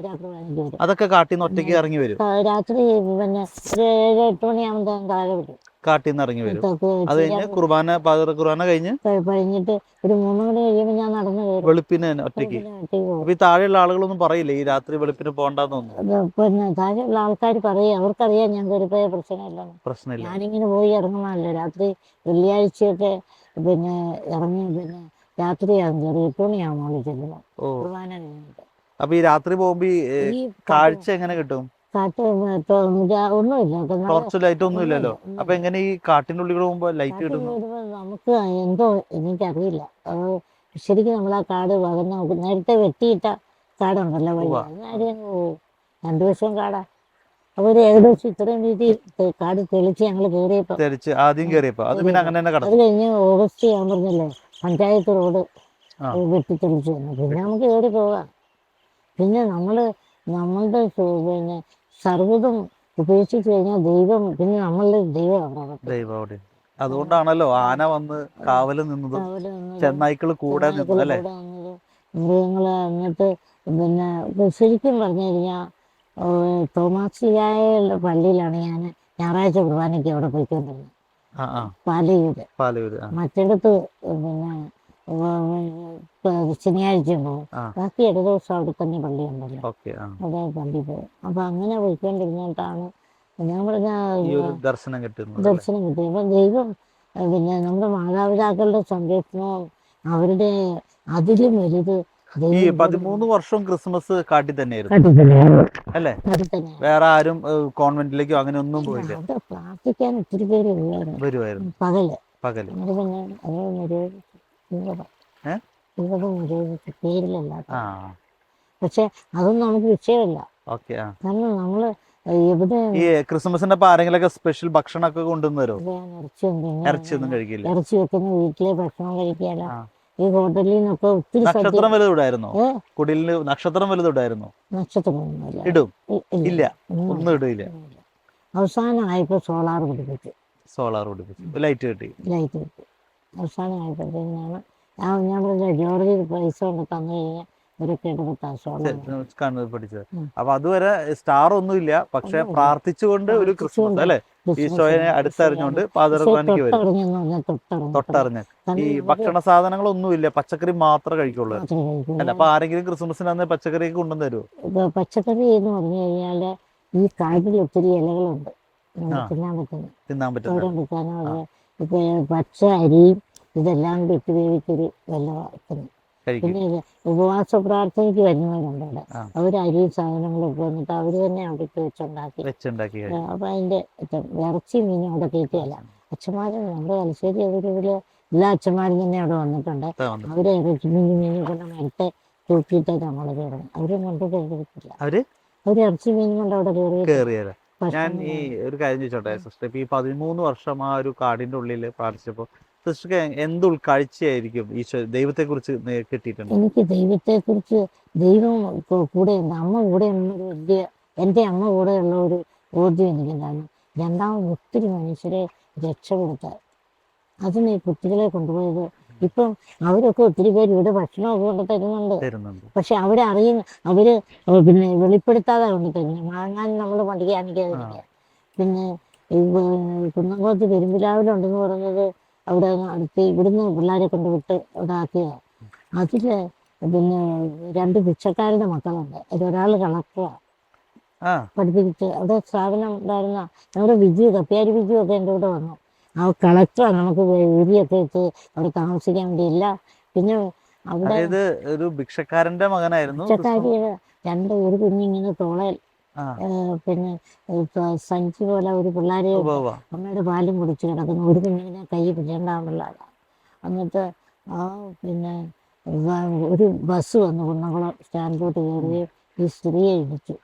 അതൊക്കെ കാട്ടിന്ന് ഒറ്റയ്ക്ക് ഇറങ്ങി വരും. രാത്രി പിന്നെ ഒരു 7 8 മണിയാകുമ്പോൾ താഴെ വരും. കാട്ടിൽ നിന്ന് ഇറങ്ങി വരും. ഇതൊക്കെ അത് കഴിഞ്ഞ് കുർബാന കഴിഞ്ഞ് കഴിഞ്ഞിട്ട് ഒരു 3 മണി കഴിയുമ്പോൾ ഞാൻ നടന്നു കയറും. വെളുപ്പിന് തന്നെ ഒറ്റയ്ക്ക്. പിന്നെ ഒറ്റയ്ക്ക് പോകും. അപ്പൊ ഈ താഴെയുള്ള ആളുകളൊന്നും പറയില്ലേ ഈ രാത്രി വെളുപ്പിന് പോകണ്ടെന്ന് തോന്നുന്നു? പിന്നെ താഴെയുള്ള ആൾക്കാർ പറയും, അവർക്കറിയാം ഞാൻ കയറിപ്പോയ പ്രശ്നമില്ലെന്ന്. പ്രശ്നമില്ല. ഞാനിങ്ങനെ പോയി ഇറങ്ങുന്നതല്ലേ രാത്രി. വെള്ളിയാഴ്ചയൊക്കെ പിന്നെ ഇറങ്ങി പിന്നെ രാത്രിയാകും കയറി 8 മണിയാകും മോളിൽ ചെല്ലുമ്പോൾ ഓ, കുർബാന കഴിഞ്ഞിട്ട്. അപ്പൊ ഈ രാത്രി പോകുമ്പോ ഈ ഈ കാഴ്ച എങ്ങനെ കിട്ടും? കാട്ട് ഒന്നുമില്ല കേട്ടോ. ടോർച്ച് ലൈറ്റ് ഒന്നും ഇല്ലല്ലോ. ഒന്നുമില്ല. അപ്പൊ എങ്ങനെ ഈ കാട്ടിന്റെ ഉള്ളിൽ പോകുമ്പോ ലൈറ്റ് കാട്ടിൽ കിട്ടുന്നു? വരുമ്പോൾ നമുക്ക് എന്തോ എനിക്കറിയില്ല. അത് ശരിക്കും നമ്മൾ ആ കാട് വകഞ്ഞ് നോക്കും. നേരത്തെ വെട്ടിയിട്ട കാടുണ്ടല്ലോ വഴി, അതിനാരും പോകും. 2 വർഷവും കാടാ. അപ്പോൾ ഒരു ഏകദേശം ഇത്രയും വീതി കാട് തെളിച്ച് ഞങ്ങൾ കയറിയപ്പോൾ തെളിച്ച് ആദ്യം കയറിയപ്പോ അത് പിന്നെ അങ്ങനെ തന്നെ അത് കടന്നു. കഴിഞ്ഞ് ഓഗസ്റ്റ് ഞാൻ പറഞ്ഞില്ലേ പഞ്ചായത്ത് റോഡ് ആ. വെട്ടിത്തെളിച്ച് വന്നു. പിന്നെ നമുക്ക് കയറി പോകാം. പിന്നെ നമ്മളുടെ പിന്നെ സർവ്വതും ഉപേക്ഷിച്ച് കഴിഞ്ഞാൽ ദൈവം പിന്നെ നമ്മളുടെ ദൈവം അവിടെ. അതുകൊണ്ടാണല്ലോ ആന വന്ന് കാവല് നിന്നതും ചെന്നായ്ക്കള് കൂടെ നിന്നു അല്ലേ? മൃഗങ്ങള് എന്നിട്ട് പിന്നെ ശരിക്കും പറഞ്ഞു കഴിഞ്ഞാൽ തോമാശ്ലീഹായുടെ പള്ളിയിലാണ് ഞാൻ ഞായറാഴ്ച കുർബാനയ്ക്ക് അവിടെ പോയിക്കൊണ്ടിരുന്നത്. പാലയൂര്. മറ്റിടത്ത് പിന്നെ ശനിയാഴ്ചയും പോകും. ബാക്കി ഇട ദിവസം അവിടെ തന്നെ പള്ളി ഉണ്ടല്ലോ, അവിടെ പള്ളി പോകും. അപ്പൊ അങ്ങനെ പോയിക്കൊണ്ടിരുന്നിട്ടാണ് ഞാൻ പറഞ്ഞ ദർശനം കിട്ടും. അപ്പൊ ദൈവം പിന്നെ നമ്മുടെ മാതാപിതാക്കളുടെ സംരക്ഷണവും അവരുടെ അതിലും വലുത് ഈ 13 വർഷം ക്രിസ്മസ് കാട്ടിൽ തന്നെയായിരുന്നു അല്ലേ? വേറെ ആരും കോൺവെന്റിലേക്കോ അങ്ങനെ ഒന്നും പോയില്ല. അവിടെ പ്രാർത്ഥിക്കാൻ ഒത്തിരി പേര് വരുമായിരുന്നു പകല്. പേരിലല്ല, പക്ഷെ അതൊന്നും നമുക്ക് വിഷയമല്ല. കാരണം നമ്മള് എവിടെ ഈ ക്രിസ്മസിന്റെ ആരെങ്കിലൊക്കെ സ്പെഷ്യൽ ഭക്ഷണമൊക്കെ കൊണ്ടുവന്നോ? ഇറച്ചിയൊന്നും കഴിക്കില്ല. ഇറച്ചി വെക്കുന്ന വീട്ടിലെ ഭക്ഷണം കഴിക്കാലോ. ഈ ഹോട്ടലിൽ നിന്നൊക്കെ ഒത്തിരി നക്ഷത്രം വലുതായിരുന്നോ? കുടിലിന് നക്ഷത്രം വലുതായിരുന്നോ? നക്ഷത്രമൊന്നുമില്ല. ഇടും? ഇല്ല, ഒന്നും ഇടില്ല. അവസാനമായപ്പോ സോളാർ പിടിപ്പിച്ചു. ലൈറ്റ് കിട്ടി. അവസാനമായപ്പോഴത്തേക്കാണ് ഞാൻ പറഞ്ഞ ജോർജ് പൈസ കൊണ്ട് തന്നു കഴിഞ്ഞാൽ പഠിച്ചത്. അപ്പൊ അതുവരെ സ്റ്റാർ ഒന്നുമില്ല, പക്ഷെ പ്രാർത്ഥിച്ചുകൊണ്ട് ഒരു ക്രിസ്മസ് അല്ലെ? ഈശോയെ അടുത്തറിഞ്ഞുകൊണ്ട് പാതിരക്കുർബാനയ്ക്ക് വരും. തൊട്ടറിഞ്ഞ് ഈ ഭക്ഷണ സാധനങ്ങളൊന്നുമില്ല, പച്ചക്കറി മാത്രമേ കഴിക്കുള്ളൂ അല്ല? അപ്പൊ ആരെങ്കിലും ക്രിസ്മസിന് അന്ന് പച്ചക്കറി കൊണ്ടുവന്ന് തരുമോ? പച്ചക്കറി എന്ന് പറഞ്ഞു കഴിഞ്ഞാല് ഈ കാട്ടിൽ ഒത്തിരി ഇലകളുണ്ട് തിന്നാൻ പറ്റുന്ന. ഇപ്പൊ പച്ച അരിയും ഇതെല്ലാം കൂടി ഇട്ട് വേവിച്ചൊരു വെള്ളത്തിന്. പിന്നെ ഉപവാസ പ്രാർത്ഥനയ്ക്ക് വരുന്നവരുണ്ട് അവിടെ. അവർ അരി സാധനങ്ങളൊക്കെ വന്നിട്ട് അവര് തന്നെ അവിടെ വെച്ചുണ്ടാക്കി. അപ്പൊ അതിന്റെ ഇറച്ചി മീനും അവിടെ കയറ്റിയല്ല. അച്ഛന്മാരും നമ്മുടെ തലശ്ശേരി അവരിതില് എല്ലാ അച്ഛന്മാരും തന്നെ അവിടെ വന്നിട്ടുണ്ട്. അവര് ഇറച്ചി മീനും കൊണ്ട് നേരത്തെ തൂക്കിയിട്ട് നമ്മള് കയറും. അവരും കൊണ്ട് കയറിയിട്ടില്ല. അവര് ഇറച്ചി മീനും കൊണ്ട് അവിടെ കയറിയത്. ഞാൻ ഈ ഒരു കാര്യം ചോദിച്ചോട്ടെ സിസ്റ്റർ, ഇപ്പൊ ഈ 13 വർഷം ആ ഒരു കാടിന്റെ ഉള്ളിൽ പ്രാർത്ഥിച്ചപ്പോ സിസ്റ്റർക്ക് എന്ത് ഉൾക്കാഴ്ചയായിരിക്കും ഈശോ ദൈവത്തെ കുറിച്ച് കിട്ടിയിട്ടുണ്ട്? എനിക്ക് ദൈവത്തെ കുറിച്ച് ദൈവം കൂടെ ഉണ്ട്, അമ്മ കൂടെ ഉള്ളൊരു വലിയ എൻ്റെ അമ്മ കൂടെ ഉള്ള ഒരു ബോധ്യം എനിക്കുണ്ടായിരുന്നു. രണ്ടാമത് ഒത്തിരി മനുഷ്യരെ രക്ഷപ്പെടുത്താൻ അതിന് ഈ കുട്ടികളെ കൊണ്ടുപോയത്. ഇപ്പം അവരൊക്കെ ഒത്തിരി പേര് ഇവിടെ ഭക്ഷണമൊക്കെ കൊണ്ട് തരുന്നുണ്ട്. പക്ഷെ അവര് പിന്നെ വെളിപ്പെടുത്താതെ കൊണ്ട് തരുന്നത്. വാങ്ങാൻ നമ്മൾ പഠിക്കാനിക്കാതിരിക്കുക. പിന്നെ കുന്നംകുളത്ത് പെരുമ്പിലാവിലുണ്ടെന്ന് പറഞ്ഞത് അവിടെ അടുത്ത് ഇവിടുന്ന് പിള്ളേരെ കൊണ്ട് വിട്ട് അവിടെ ആക്കിയതാണ്. അതില് പിന്നെ 2 ഭിക്ഷക്കാരുടെ മക്കളുണ്ട്. അതിലൊരാൾ കളക്ടറാണ്. പഠിപ്പിച്ചിട്ട് അവിടെ സ്ഥാപനം ഉണ്ടായിരുന്ന നമ്മുടെ കപ്പ്യാരി വിജു ഒക്കെ എൻ്റെ കൂടെ വന്നു. ആ കളക്ടറാണ് നമുക്ക് ഊരിയൊക്കെ ഇട്ട് അവിടെ താമസിക്കാൻ വേണ്ടിയില്ല. പിന്നെ അവിടെ ഒരു ഭിക്ഷക്കാരന്റെ മകനായിരുന്നു. ഒരു കുഞ്ഞിങ്ങനെ തോളയിൽ പിന്നെ സഞ്ചി പോലെ ഒരു പിള്ളേരെ അമ്മയുടെ പാലും കുടിച്ച് കിടക്കുന്ന ഒരു കുഞ്ഞിനെ കൈ പിടിക്കേണ്ടാവുന്നതാണ്. എന്നിട്ട് പിന്നെ ഒരു ബസ് വന്നു കുന്നംകുളം സ്റ്റാൻഡിലോട്ട് കയറുകയും ഈ സ്ത്രീയെ ഇടിച്ചു.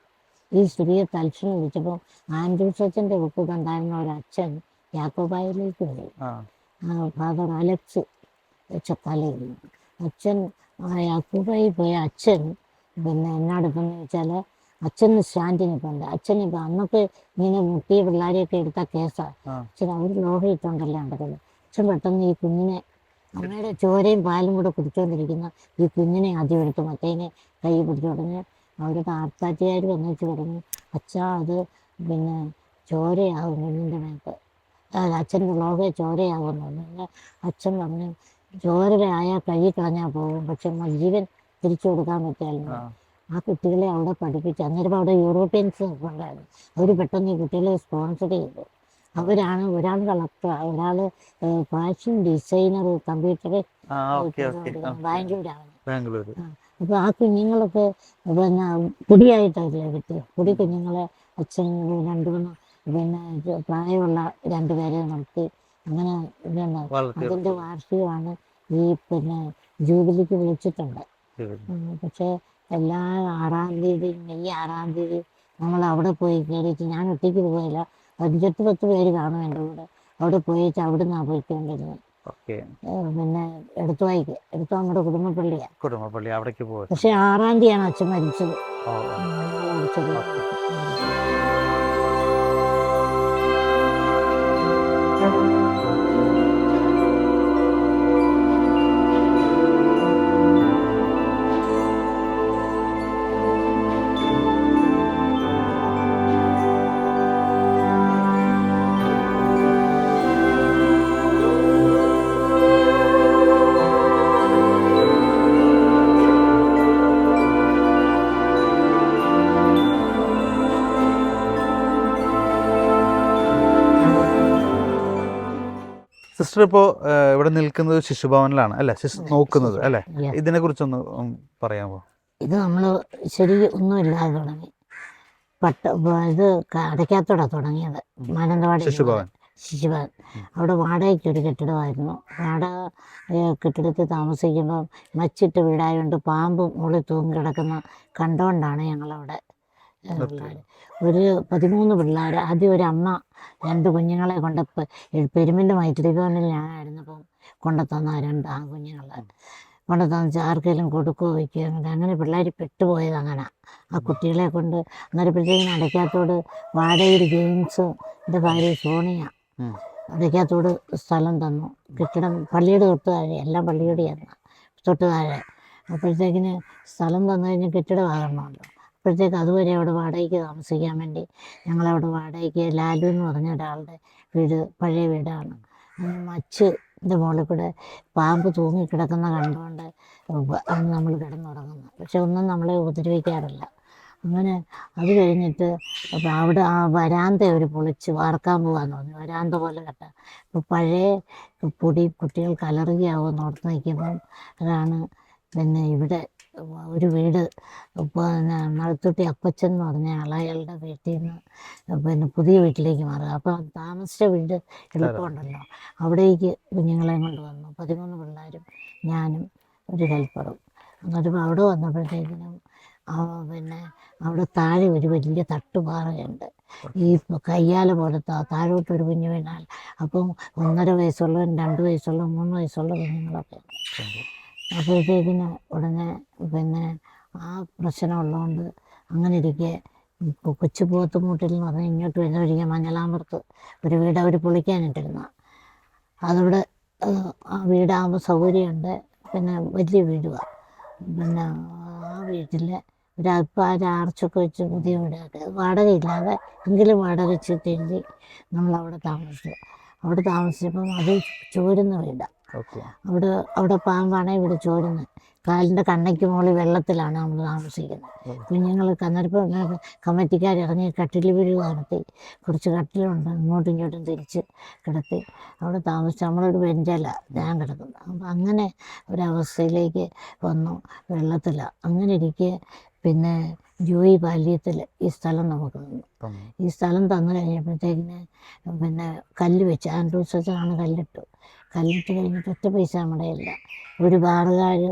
ഈ സ്ത്രീയെ തൽക്ഷണം ഇടിച്ചപ്പോൾ ആൻഡ്രൂസ് അച്ഛൻ്റെ ഒപ്പ് കണ്ടായിരുന്ന ഒരച്ഛൻ യാക്കോബായിലേക്ക് പോയി. ഫാദർ അലക്സ് ചക്കാലയിരുന്നു അച്ഛൻ. യാക്കോബായി പോയ അച്ഛൻ പിന്നെ എന്നാടുപ്പെന്ന് വെച്ചാൽ അച്ഛന് സ്റ്റാൻഡിനിപ്പുണ്ട്. അച്ഛനിപ്പോൾ അന്നൊക്കെ ഇങ്ങനെ മുട്ടിയ പിള്ളേരെയൊക്കെ എടുത്ത കേസാണ്. അച്ഛൻ അവർ ലോഹയിട്ടുണ്ടല്ലോ നടക്കുന്നത്. അച്ഛൻ പെട്ടെന്ന് ഈ കുഞ്ഞിനെ അമ്മയുടെ ചോരയും പാലും കൂടെ കുടിച്ചുകൊണ്ടിരിക്കുന്ന ഈ കുഞ്ഞിനെ ആദ്യം എടുത്ത് മറ്റേനെ കൈ പിടിച്ചു. ഉടനെ അവരുടെ ആർത്താറ്റുകാർ വന്നിച്ച് പറഞ്ഞു, അച്ഛാ അത് പിന്നെ ചോരയാകും കുഞ്ഞിൻ്റെ മേത്ത്. അച്ഛൻ്റെ ലോകെ ചോരയാകുന്നു. പിന്നെ അച്ഛൻ പറഞ്ഞു ചോരയായാൽ കഴുകി കളഞ്ഞാൽ പോകും, പക്ഷെ ജീവൻ തിരിച്ചു കൊടുക്കാൻ പറ്റിയാലും ആ കുട്ടികളെ അവിടെ പഠിപ്പിച്ചു. അന്നേരം അവിടെ യൂറോപ്യൻസ് ഉണ്ടായിരുന്നു. അവർ പെട്ടെന്ന് ഈ കുട്ടികളെ സ്പോൺസർ ചെയ്തു. അവരാണ് ഒരാൾ കളക്ടർ, ഒരാൾ ഫാഷൻ ഡിസൈനർ, കമ്പ്യൂട്ടർ ബാംഗ്ലൂരാണ്. അപ്പോൾ ആ കുഞ്ഞുങ്ങളൊക്കെ പിന്നെ കുടിയായിട്ടല്ലേ കിട്ടിയത്. കുടി കുഞ്ഞുങ്ങളെ അച്ഛൻ 2-3 പിന്നെ പ്രായമുള്ള 2 പേരെ നിർത്തി അങ്ങനെ പിന്നെ അതിൻ്റെ വാർഷികമാണ് ഈ പിന്നെ ജൂബിലിക്ക് വിളിച്ചിട്ടുണ്ട്. പക്ഷേ എല്ലാ 6-ാം തീയതി മെയ് 6-ാം തീയതി നമ്മൾ അവിടെ പോയി കയറിയിട്ട്, ഞാൻ ഒറ്റയ്ക്ക് പോയില്ല, 5-10 പേര് കാണും എൻ്റെ കൂടെ. അവിടെ പോയിട്ട് അവിടെ നിന്നാണ് പോയിക്കൊണ്ടിരുന്നത്. പിന്നെ എടുത്തുവായിക്ക് നമ്മുടെ കുടുംബപ്പള്ളി അവിടേക്ക് പോയി. പക്ഷെ 6-ാം തീയതിയാണ് അച്ഛൻ മരിച്ചത്. സിസ്റ്റർ ഇപ്പോൾ ഇവിടെ നിൽക്കുന്നത് ശിശുഭവനിലാണ് അല്ലേ, നോക്കുന്നത് അല്ലേ? ഇതിനെ കുറിച്ചൊന്ന് പറയാമോ? ഇത് നമ്മൾ ശരി ഒന്നുമില്ലാതെ തുടങ്ങി. ഇത് അടയ്ക്കാത്തോടെ തുടങ്ങിയത് മാനന്തവാടി ശിശുഭവൻ. അവിടെ വാടകയ്ക്ക് ഒരു കെട്ടിടമായിരുന്നു. കെട്ടിടത്തിൽ താമസിക്കുമ്പോൾ മച്ചിട്ട് വീടായതുകൊണ്ട് പാമ്പ് മുകളിൽ തൂങ്ങി കിടക്കുന്ന കണ്ടുകൊണ്ടാണ് ഞങ്ങളവിടെ ഒരു 13 പിള്ളേർ. ആദ്യം ഒരു അമ്മ 2 കുഞ്ഞുങ്ങളെ കൊണ്ട് പെരുമിൻ്റെ മൈത്രി ഭവനിൽ ഞാനായിരുന്നപ്പം കൊണ്ടുത്തന്ന 2 ആൺകുഞ്ഞുങ്ങളെ കൊണ്ടുത്തന്ന് ആർക്കെങ്കിലും കൊടുക്കുകയോ വയ്ക്കുകയോ അങ്ങനെ പിള്ളേർ പെട്ടുപോയത്. അങ്ങനെ ആ കുട്ടികളെ കൊണ്ട് അന്നേരപ്പോഴത്തേക്കിന് അടയ്ക്കാത്തോട് വാടകയിൽ ജെയിംസിൻ്റെ ഭാര്യ സോണിയ അടയ്ക്കാത്തോട് സ്ഥലം തന്നു. കെട്ടിടം പള്ളിയുടെ തൊട്ട് താഴെ, എല്ലാം പള്ളിയുടെയാണ് തൊട്ട് താഴെ. അപ്പോഴത്തേക്കിന് സ്ഥലം തന്നു കഴിഞ്ഞ് കെട്ടിടമാകണമല്ലോ. അപ്പോഴത്തേക്ക് അതുവരെ അവിടെ വാടകയ്ക്ക് താമസിക്കാൻ വേണ്ടി ഞങ്ങളവിടെ വാടകയ്ക്ക് ലാലു എന്ന് പറഞ്ഞ ഒരാളുടെ വീട്, പഴയ വീടാണ്. മച്ചിൻ്റെ മുകളിൽ കൂടെ പാമ്പ് തൂങ്ങിക്കിടക്കുന്ന കണ്ടുകൊണ്ട് അന്ന് നമ്മൾ കിടന്നുറങ്ങുന്നു. പക്ഷെ ഒന്നും നമ്മളെ ഉപദ്രവിക്കാറില്ല. അങ്ങനെ അത് കഴിഞ്ഞിട്ട് അപ്പോൾ അവിടെ ആ വരാന്ത ഒരു പൊളിച്ച് വാർക്കാൻ പോകാമെന്ന് പറഞ്ഞു. വരാന്ത പോലെ കെട്ടാം. അപ്പോൾ പഴയ പൊടി കുട്ടികൾക്ക് അലർജിയാവുമെന്ന് ഓർത്ത് നിൽക്കുമ്പം അതാണ് പിന്നെ ഇവിടെ ഒരു വീട് പിന്നെ നടുത്തൊട്ടി അപ്പച്ചൻ എന്ന് പറഞ്ഞ അയാളുടെ വീട്ടിൽ നിന്ന് പിന്നെ പുതിയ വീട്ടിലേക്ക് മാറുക. അപ്പോൾ താമസിച്ച വീട് എളുപ്പമുണ്ടല്ലോ, അവിടേക്ക് കുഞ്ഞുങ്ങളെ കൊണ്ട് വന്നു. 13 പിള്ളേരും ഞാനും ഒരു ഹെൽപ്പറും. എന്നിട്ട് അവിടെ വന്നപ്പോഴത്തേക്കിനും പിന്നെ അവിടെ താഴെ ഒരു വലിയ തട്ടുപാറയുണ്ട്. ഈ കയ്യാല പോലത്തെ താഴോട്ടൊരു കുഞ്ഞു വീണാൽ അപ്പം 1.5 വയസ്സുള്ള 2 വയസ്സുള്ള 3 വയസ്സുള്ള കുഞ്ഞുങ്ങളൊക്കെ ഉണ്ട്. അപ്പോഴത്തേക്കിന് ഉടനെ പിന്നെ ആ പ്രശ്നമുള്ളതുകൊണ്ട് അങ്ങനെ ഇരിക്കെ കൊച്ചു പോത്തുമൂട്ടിൽ എന്ന് പറഞ്ഞാൽ ഇങ്ങോട്ട് വരുന്നൊഴികെ മഞ്ഞളാമ്പുറത്ത് ഒരു വീട് അവർ പൊളിക്കാനിട്ടിരുന്ന, അതവിടെ ആ വീടാകുമ്പോൾ സൗകര്യമുണ്ട്. പിന്നെ വലിയ വീടുമാണ്. പിന്നെ ആ വീട്ടിൽ ഒരു ആർച്ചൊക്കെ വെച്ച് പുതിയ വീടാക്കി വാടകയില്ലാതെ എങ്കിലും വാടക വെച്ചിട്ട് എഴുതി നമ്മളവിടെ താമസിച്ചു. അവിടെ താമസിച്ചപ്പം അത് ചോരുന്ന വീടാണ്. അവിടെ പാമ്പാണെങ്കിൽ ഇവിടെ ചോരുന്നത്. കാലിൻ്റെ കണ്ണയ്ക്ക് മുകളിൽ വെള്ളത്തിലാണ് നമ്മൾ താമസിക്കുന്നത്. കുഞ്ഞുങ്ങൾ കന്നരപ്പം കമ്മിറ്റിക്കാരിറങ്ങി കട്ടിൽ വീട് നടത്തി. കുറച്ച് കട്ടിലുണ്ട്, ഇങ്ങോട്ടും ഇങ്ങോട്ടും തിരിച്ച് കിടത്തി അവിടെ താമസിച്ച് നമ്മളൊരു ബെഞ്ചല്ല ഞാൻ കിടക്കുന്നത്. അപ്പം അങ്ങനെ ഒരവസ്ഥയിലേക്ക് വന്നു, വെള്ളത്തിലാണ്. അങ്ങനെ ഇരിക്കെ പിന്നെ ജോയി ബാല്യത്തിൽ ഈ സ്ഥലം നമുക്ക് തന്നു. ഈ സ്ഥലം തന്നു കഴിഞ്ഞപ്പോഴത്തേക്കിന് പിന്നെ കല്ല് വെച്ച് ആൻഡ്രൂസ് അച്ഛനാണ് കല്ലിട്ട് കഴിഞ്ഞിട്ട് 1 പൈസ നമ്മുടെ ഇല്ല. ഒരു ബാറുകാർ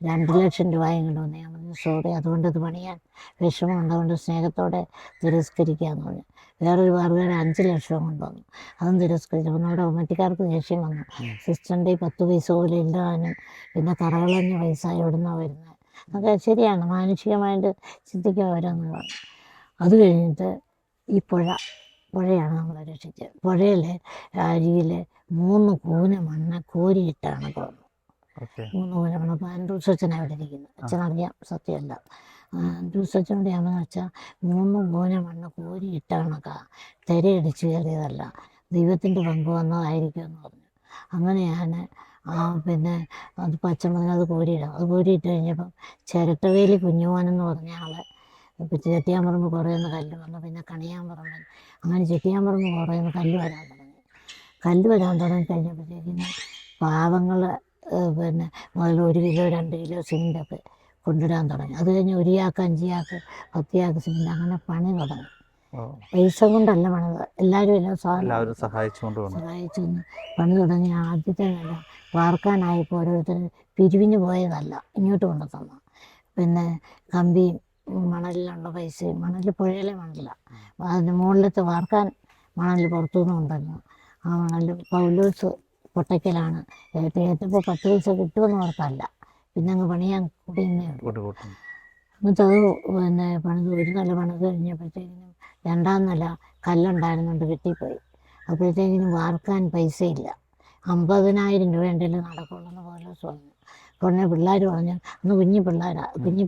2 ലക്ഷം രൂപയും കൊണ്ടുവന്നു. ഞാൻ പറഞ്ഞു സോറി, അതുകൊണ്ട് ഇത് പണിയാൻ വിഷമമുണ്ട്, അതുകൊണ്ട് സ്നേഹത്തോടെ തിരസ്കരിക്കാമെന്ന് പറഞ്ഞു. വേറൊരു ബാറുകാർ 5 ലക്ഷം കൊണ്ടുവന്നു, അതും തിരസ്കരിച്ചപ്പോൾ നമ്മുടെ കമ്മിറ്റിക്കാർക്ക് ദേഷ്യം വന്നു. സിസ്റ്ററിൻ്റെ 10 പൈസ പോലും ഇല്ലാനും പിന്നെ കറകളഞ്ഞ പൈസ എവിടുന്നാണ് വരുന്നത്. അത് ശരിയാണ്, മാനുഷികമായിട്ട് ചിന്തിക്കാൻ ഓരോന്ന് പറഞ്ഞു. അത് കഴിഞ്ഞിട്ട് ഈ പുഴയാണ് നമ്മളെ രക്ഷിച്ചത്. പുഴയിലെ അരിയിൽ 3 കൂന മണ്ണ് കോരിയിട്ടാണ് തോന്നുന്നു. 3 കൂന മണ്ണ്. അപ്പോൾ ആൻഡ്രൂസ് അച്ഛൻ അവിടെ ഇരിക്കുന്നത്, അച്ഛനറിയാം സത്യമല്ല. ആൻഡ്രൂസ് അച്ഛനോട് ഞാൻ വെച്ചാൽ 3 കൂന മണ്ണ് കോരിയിട്ടാണ് തിരയടിച്ച് കയറിയതല്ല. ദൈവത്തിൻ്റെ പങ്ക് വന്നതായിരിക്കും എന്ന് പറഞ്ഞു. അങ്ങനെയാണ് പിന്നെ അത് പച്ചമുളക് അത് കോരിയിടാം. അത് കോരിയിട്ട് കഴിഞ്ഞപ്പം ചിരട്ടവേലി കുഞ്ഞുമോനെന്ന് പറഞ്ഞ ആളെ ചെട്ടിയാമ്പറമ്പ് കുറേന്ന് കല്ല് വന്നു, പിന്നെ കണിയാമ്പറമ്പ്, അങ്ങനെ ചെട്ടിയാമ്പറമ്പ് കുറേന്ന് കല്ല് വരാൻ തുടങ്ങി. കല്ല് വരാൻ തുടങ്ങി കഴിഞ്ഞപ്പോഴത്തേക്കിന് പാവങ്ങൾ പിന്നെ മുതൽ 1 കിലോ 2 കിലോ സിമെൻ്റൊക്കെ കൊണ്ടിടാൻ തുടങ്ങി. അത് കഴിഞ്ഞ് 1 ചാക്ക് 5 ചാക്ക് 10 ചാക്ക് സിമെൻ്റ്, അങ്ങനെ പണി തുടങ്ങി. പൈസ കൊണ്ടല്ല പണിത്, എല്ലാവരും എല്ലാം സഹായിച്ചു പണി തുടങ്ങി. ആദ്യത്തെ നില വാർക്കാനായപ്പോൾ ഓരോരുത്തർ പിരിവിന് പോയതല്ല, ഇങ്ങോട്ട് കൊണ്ടു തന്നു. പിന്നെ കമ്പിയും മണലിലുള്ള പൈസയും, മണൽ പുഴയിലെ മണലില്ല, അതിന് മുകളിലത്തെ വാർക്കാൻ മണൽ പുറത്തുനിന്ന് കൊണ്ടുവന്നു. ആ മണൽ പൗലോസ് പൊട്ടയ്ക്കലാണ് ഏറ്റപ്പോൾ 10 പൈസ കിട്ടുമെന്ന് ഓർത്തല്ല, പിന്നെ അങ്ങ് പണിയാൻ കൂടിയെന്നേ ഉള്ളൂ. എന്നിട്ട് അത് പിന്നെ പണിത് ഒരു നില പണിത് കഴിഞ്ഞപ്പോഴത്തേക്കിനും 2ാം നില കല്ലുണ്ടായിരുന്നുകൊണ്ട് കിട്ടിപ്പോയി. അപ്പോഴത്തേക്കിനും വാർക്കാൻ പൈസയില്ല. 50,000 രൂപ ഉണ്ടെങ്കിൽ നടക്കുള്ളൂ പോലെ പറഞ്ഞു. ഉടനെ പിള്ളേർ പറഞ്ഞു, അന്ന് കുഞ്ഞു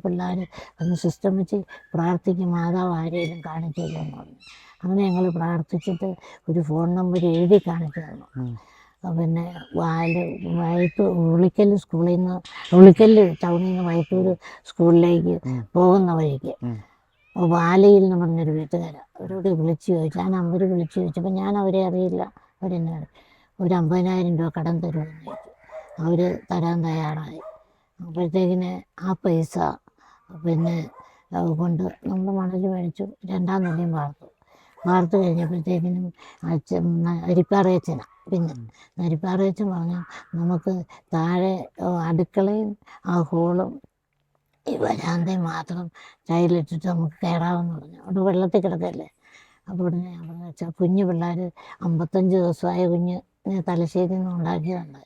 പിള്ളേർ അന്ന് സിസ്റ്റം വെച്ച് പ്രാർത്ഥിക്കും, മാതാവ് ആരെയും കാണിച്ചില്ലെന്ന് പറഞ്ഞു. അങ്ങനെ ഞങ്ങൾ പ്രാർത്ഥിച്ചിട്ട് ഒരു ഫോൺ നമ്പർ എഴുതി കാണിച്ചു തന്നു. പിന്നെ ഉളിക്കൽ സ്കൂളിൽ നിന്ന്, ഉളിക്കൽ ടൗണിൽ നിന്ന് വയറ്റൂർ സ്കൂളിലേക്ക് പോകുന്ന വഴിക്ക് വാലയിൽ എന്ന് പറഞ്ഞൊരു വീട്ടുകാരാണ്, അവരോട് വിളിച്ച് ചോദിച്ചു. ആ നമ്പർ വിളിച്ച് ചോദിച്ചപ്പോൾ ഞാൻ അവരെ അറിയില്ല, അവരെന്നെ ഒരു 50,000 രൂപ കടം തരുമെന്ന് ചോദിച്ചു. അവർ തരാൻ തയ്യാറായി. അപ്പോഴത്തേക്കിന് ആ പൈസ പിന്നെ കൊണ്ട് നമ്മൾ മണൽ മേടിച്ചു, 2ാം നിലയും വാർത്ത് കഴിഞ്ഞപ്പോഴത്തേക്കിനും അരിപ്പാറയച്ചനാണ്. പിന്നെ നരിപ്പാറയച്ചൻ പറഞ്ഞു, നമുക്ക് താഴെ അടുക്കളയും ആ ഹോളും ഈ വരാന്തയും മാത്രം ടൈലിട്ടിട്ട് നമുക്ക് കയറാമെന്ന് പറഞ്ഞു. അവിടെ വെള്ളത്തിൽ കിടക്കല്ലേ. അപ്പോൾ ഉടനെ ഞാൻ പറഞ്ഞു വെച്ചാൽ കുഞ്ഞു പിള്ളേർ 55 ദിവസമായ കുഞ്ഞ് തലശ്ശേരിയിൽ നിന്ന് ഉണ്ടാക്കിയതുണ്ട്,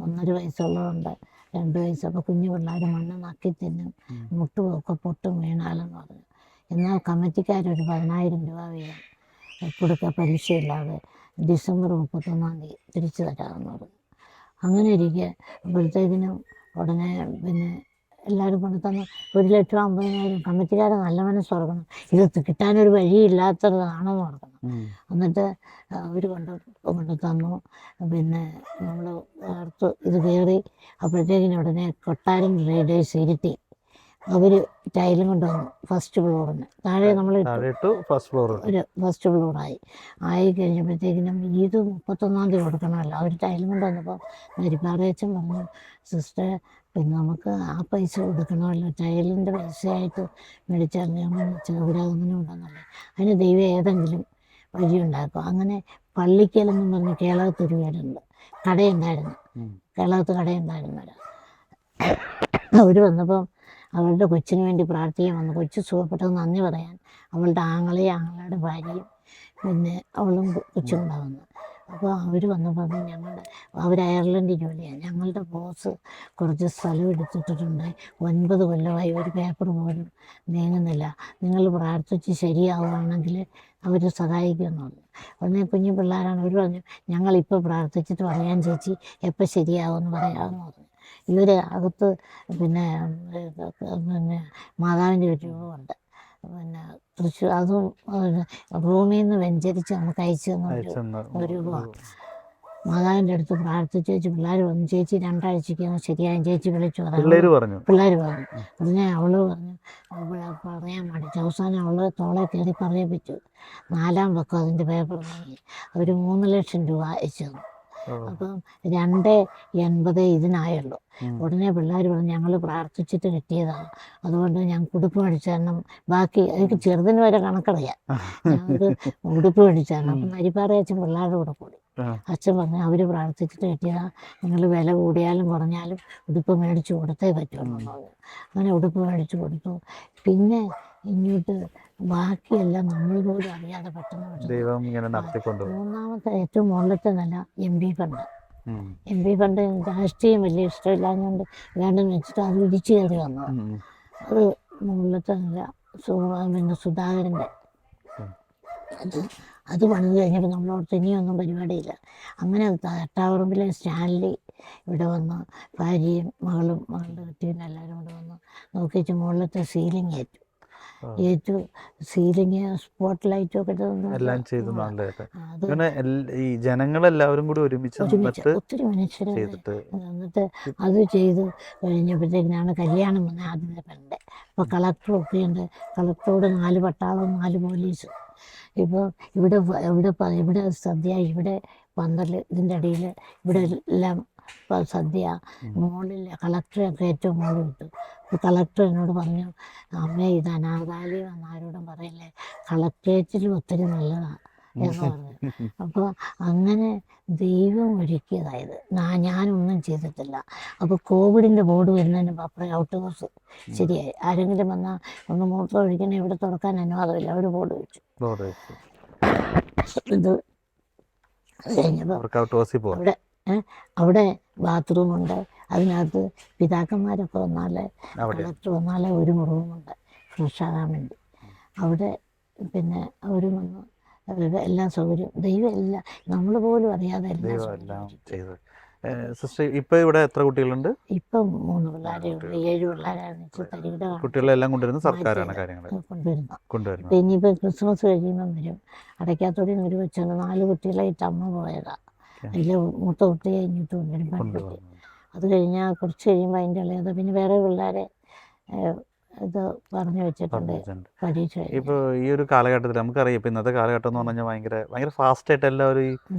1.5 വയസ്സുള്ളതുണ്ട്, 2 വയസ്സ്. അപ്പോൾ കുഞ്ഞു പിള്ളേർ മണ്ണ് നക്കി തിന്നും, മുട്ടുമൊക്കെ പൊട്ടും വീണാലെന്ന് പറഞ്ഞു. എന്നാൽ കമ്മിറ്റിക്കാരൊരു 10,000 രൂപ വീതം കൊടുക്കുക, പലിശയില്ലാതെ, ഡിസംബർ 31-ാം തീയതി തിരിച്ചു തരാമെന്ന് പറഞ്ഞു. അങ്ങനെ ഇരിക്കെ അപ്പോഴത്തേക്കിനും ഉടനെ പിന്നെ എല്ലാവരും കൊണ്ട് തന്നു 1,50,000. കമ്മിറ്റിക്കാരെ നല്ല മനസ്സോർക്കണം, ഇത് കിട്ടാനൊരു വഴിയില്ലാത്തതാണെന്ന് ഓർക്കണം. എന്നിട്ട് അവർ കൊണ്ട് തന്നു. പിന്നെ നമ്മൾ വാർത്ത് ഇത് കയറി അപ്പോഴത്തേക്കിനും ഉടനെ കൊട്ടാരം റൈഡേഴ്സ് ഇരുത്തി അവർ ടൈലും കൊണ്ടുവന്നു ഫസ്റ്റ് ഫ്ലോറിന് താഴെ. നമ്മൾ ഫസ്റ്റ് ഫ്ലോറായി കഴിഞ്ഞപ്പോഴത്തേക്കിനും ഇത് 31-ാം തീയതി കൊടുക്കണമല്ലോ. അവർ ടൈലും കൊണ്ട് വന്നപ്പോൾ നരിപ്പാറയച്ചൻ പറഞ്ഞു, സിസ്റ്റർ പിന്നെ നമുക്ക് ആ പൈസ കൊടുക്കണമല്ലോ, ടൈലിൻ്റെ പൈസയായിട്ട് മേടിച്ചാൽ ചൗരാങ്ങനെ ഉണ്ടെന്നല്ലേ, അതിന് ദൈവം ഏതെങ്കിലും വഴി ഉണ്ടാക്കും. അങ്ങനെ പള്ളിക്കലെന്നും പറഞ്ഞ് കേളകത്തൊരു വീടുണ്ട്, കടയുണ്ടായിരുന്നു, കേളകത്ത് കടയുണ്ടായിരുന്നവരാ. അവർ വന്നപ്പം അവളുടെ കൊച്ചിന് വേണ്ടി പ്രാർത്ഥിക്കാൻ വന്നു. കൊച്ചു സുഖപ്പെട്ടത് നന്ദി പറയാൻ അവളുടെ ആങ്ങളുടെ ഭാര്യയും പിന്നെ അവളും കൊച്ചും ഉണ്ടാകുന്നു. അപ്പോൾ അവർ വന്നപ്പോൾ അവർ അയർലൻഡിൽ ജോലിയാണ്. ഞങ്ങളുടെ ബോസ് കുറച്ച് സ്ഥലം എടുത്തിട്ടുണ്ട്, 9 കൊല്ലമായി ഒരു പേപ്പർ പോലും നീങ്ങുന്നില്ല, നിങ്ങൾ പ്രാർത്ഥിച്ച് ശരിയാവുകയാണെങ്കിൽ അവർ സഹായിക്കുമെന്ന് പറഞ്ഞു. ഉടനെ കുഞ്ഞു പിള്ളേരാണ്. അവർ പറഞ്ഞു, ഞങ്ങളിപ്പോൾ പ്രാർത്ഥിച്ചിട്ട് പറയാൻ ചേച്ചി, എപ്പോൾ ശരിയാവുമെന്ന് പറയാമെന്ന് പറഞ്ഞു. ഇവർ അകത്ത് പിന്നെ മാതാവിൻ്റെ ഒരു രൂപമുണ്ട്, പിന്നെ തൃശ്ശൂർ, അതും റൂമിൽ നിന്ന് വെഞ്ചരിച്ച് നമുക്ക് അയച്ചു തന്ന ഒരു രൂപമാണ്. മാതാവിൻ്റെ അടുത്ത് പ്രാർത്ഥിച്ച് ചേച്ചി പിള്ളേർ പറഞ്ഞു, ചേച്ചി 2 ആഴ്ചയ്ക്ക് ശരിയായും ചേച്ചി വിളിച്ചു പറഞ്ഞു. പിള്ളേർ പറഞ്ഞു. ഉടനെ അവൾ പറഞ്ഞു പറയാൻ മടിച്ചു. അവസാനം അവൾ തോളെ കയറി പറയിപ്പിച്ചു. 4-ാം പക്കം അതിൻ്റെ പേപ്പർ വാങ്ങി അവർ 3 ലക്ഷം രൂപ അയച്ചു തന്നു. അപ്പം 2.80 ഇതിനായുള്ളൂ. ഉടനെ പിള്ളേർ പറഞ്ഞു, ഞങ്ങൾ പ്രാർത്ഥിച്ചിട്ട് കിട്ടിയതാണ്, അതുകൊണ്ട് ഞങ്ങൾക്ക് ഉടുപ്പ് മേടിച്ചു തരണം. ബാക്കി എനിക്ക് ചെറുതിന് വരെ കണക്കറിയാം, ഞങ്ങൾക്ക് ഉടുപ്പ് മേടിച്ചു തരണം. അപ്പം നരിപ്പാറയച്ചൻ പിള്ളേരുടെ കൂടെ കൂടി. അച്ഛൻ പറഞ്ഞു, അവർ പ്രാർത്ഥിച്ചിട്ട് കിട്ടിയതാണ്, നിങ്ങൾ വില കൂടിയാലും കുറഞ്ഞാലും ഉടുപ്പ് മേടിച്ചു കൊടുത്തേ പറ്റുള്ളൂ. അങ്ങനെ ഉടുപ്പ് മേടിച്ചു കൊടുത്തു. പിന്നെ ഇങ്ങോട്ട് ബാക്കിയെല്ലാം നമ്മൾ പോലും അറിയാതെ പെട്ടെന്ന്. 3-ാമത്തെ ഏറ്റവും മുകളിലത്തെ നില MP ഫണ്ട്. MP ഫണ്ട് രാഷ്ട്രീയം വലിയ ഇഷ്ടമില്ലാഞ്ഞുകൊണ്ട് വേണ്ടെന്ന് വെച്ചിട്ട് അത് ഇടിച്ചു കയറി വന്നത്. അത് മുകളിലത്തെ നില പിന്നെ സുധാകരൻ്റെ അത് പണിത് കഴിഞ്ഞപ്പോൾ നമ്മളോട് ഇനിയൊന്നും പരിപാടിയില്ല. അങ്ങനെ തട്ടാപറമ്പിലെ സ്റ്റാൻലി ഇവിടെ വന്ന് ഭാര്യയും മകളുടെ കെട്ടിയും എല്ലാവരും കൂടെ വന്ന് നോക്കിച്ച് മുകളിലത്തെ സീലിംഗ് ഏറ്റു. ഏറ്റവും സീലിങ് സ്പോട്ട് ലൈറ്റും ഒക്കെ എല്ലാം ചെയ്ത് നല്ലതായിട്ട് അത് പിന്നെ ഈ ജനങ്ങളെല്ലാവരും കൂടി ഒരുമിച്ച് ഒരുമിച്ച് നിന്നിട്ട് ഒത്തിരി മനുഷ്യരെ ചെയ്തിട്ട് എന്നിട്ട് അത് ചെയ്ത് കഴിഞ്ഞപ്പോഴത്തേക്കിനാണ് കല്യാണം വന്നത് ആദ്യത്തെ പെണ്ണിൻ്റെ. അപ്പോൾ കളക്ടറൊക്കെ ഉണ്ട്, കളക്ടറോട് 4 പട്ടാളവും 4 പോലീസ്. ഇപ്പോൾ ഇവിടെ സദ്യ, ഇവിടെ പന്തൽ, ഇതിൻ്റെ ഇടയിൽ ഇവിടെ എല്ലാം സദ്യ. മുകളിൽ കളക്ടറൊക്കെ ഏറ്റവും മുകളിൽ വിട്ടു. അപ്പോൾ കളക്ടർ എന്നോട് പറഞ്ഞു, അമ്മേ ഇത് അനാഥാലയം എന്നാരോടും പറയില്ലേ, കളക്ടറേറ്റിലും ഒത്തിരി നല്ലതാണ് എന്ന് പറഞ്ഞു. അപ്പോൾ അങ്ങനെ ദൈവം ഒരുക്കിയതായത്. ഞാനൊന്നും ചെയ്തിട്ടില്ല. അപ്പോൾ കോവിഡിൻ്റെ ബോർഡ് വരുന്നതിന് അപ്പുറം ഔട്ട് ഹൗസ് ശരിയായി. ആരെങ്കിലും വന്നാൽ ഒന്ന് മൂത്രം ഒഴിക്കണേ ഇവിടെ തുറക്കാൻ അനുവാദമില്ല, അവർ ബോർഡ് വെച്ചു. ഇത് കഴിഞ്ഞപ്പോൾ അവിടെ ബാത്റൂമുണ്ട്. അതിനകത്ത് പിതാക്കന്മാരൊക്കെ വന്നാൽ, കളക്ടർ വന്നാൽ ഒരു റൂമുണ്ട് ഫ്രഷ് ആകാൻ വേണ്ടി. അവിടെ പിന്നെ അവരും വന്ന് എല്ലാ സൗകര്യം ദൈവം എല്ലാം നമ്മൾ പോലും അറിയാതെ എല്ലാം ചെയ്തു. സിസ്റ്റർ ഇപ്പൊ ഇവിടെ എത്ര കുട്ടികളുണ്ട്? ഇപ്പം 3 പിള്ളേരെ ഉള്ളൂ. 7 പിള്ളേരാണ്. കുട്ടികളെല്ലാം കൊണ്ടുവരുന്നത് സർക്കാരാണ് കാര്യങ്ങൾ കൊണ്ടുവരുന്നത്. പിന്നെ ഇനിയിപ്പോൾ ക്രിസ്മസ് കഴിയുമ്പം വരും. അടയ്ക്കാത്തോടെ ഒരു വെച്ചാണ് 4 കുട്ടികളായിട്ട് അമ്മ പോയതാ. അതിൽ മൂത്ത കുട്ടിയെ ഇങ്ങോട്ട് കൊണ്ടുവരും, പെൺകുട്ടി. അത് കഴിഞ്ഞാൽ കുറച്ച് കഴിയുമ്പോൾ അതിൻ്റെ ഇളയത് പിന്നെ വേറെ പിള്ളേരെ ഇത് പറഞ്ഞു വെച്ചിട്ടുണ്ട് പരീക്ഷ. ഇപ്പോൾ ഈ ഒരു കാലഘട്ടത്തിൽ നമുക്കറിയാം, ഇപ്പം ഇന്നത്തെ കാലഘട്ടം എന്ന് പറഞ്ഞു കഴിഞ്ഞാൽ ഭയങ്കര ഫാസ്റ്റായിട്ട് എല്ലാവരും ഈ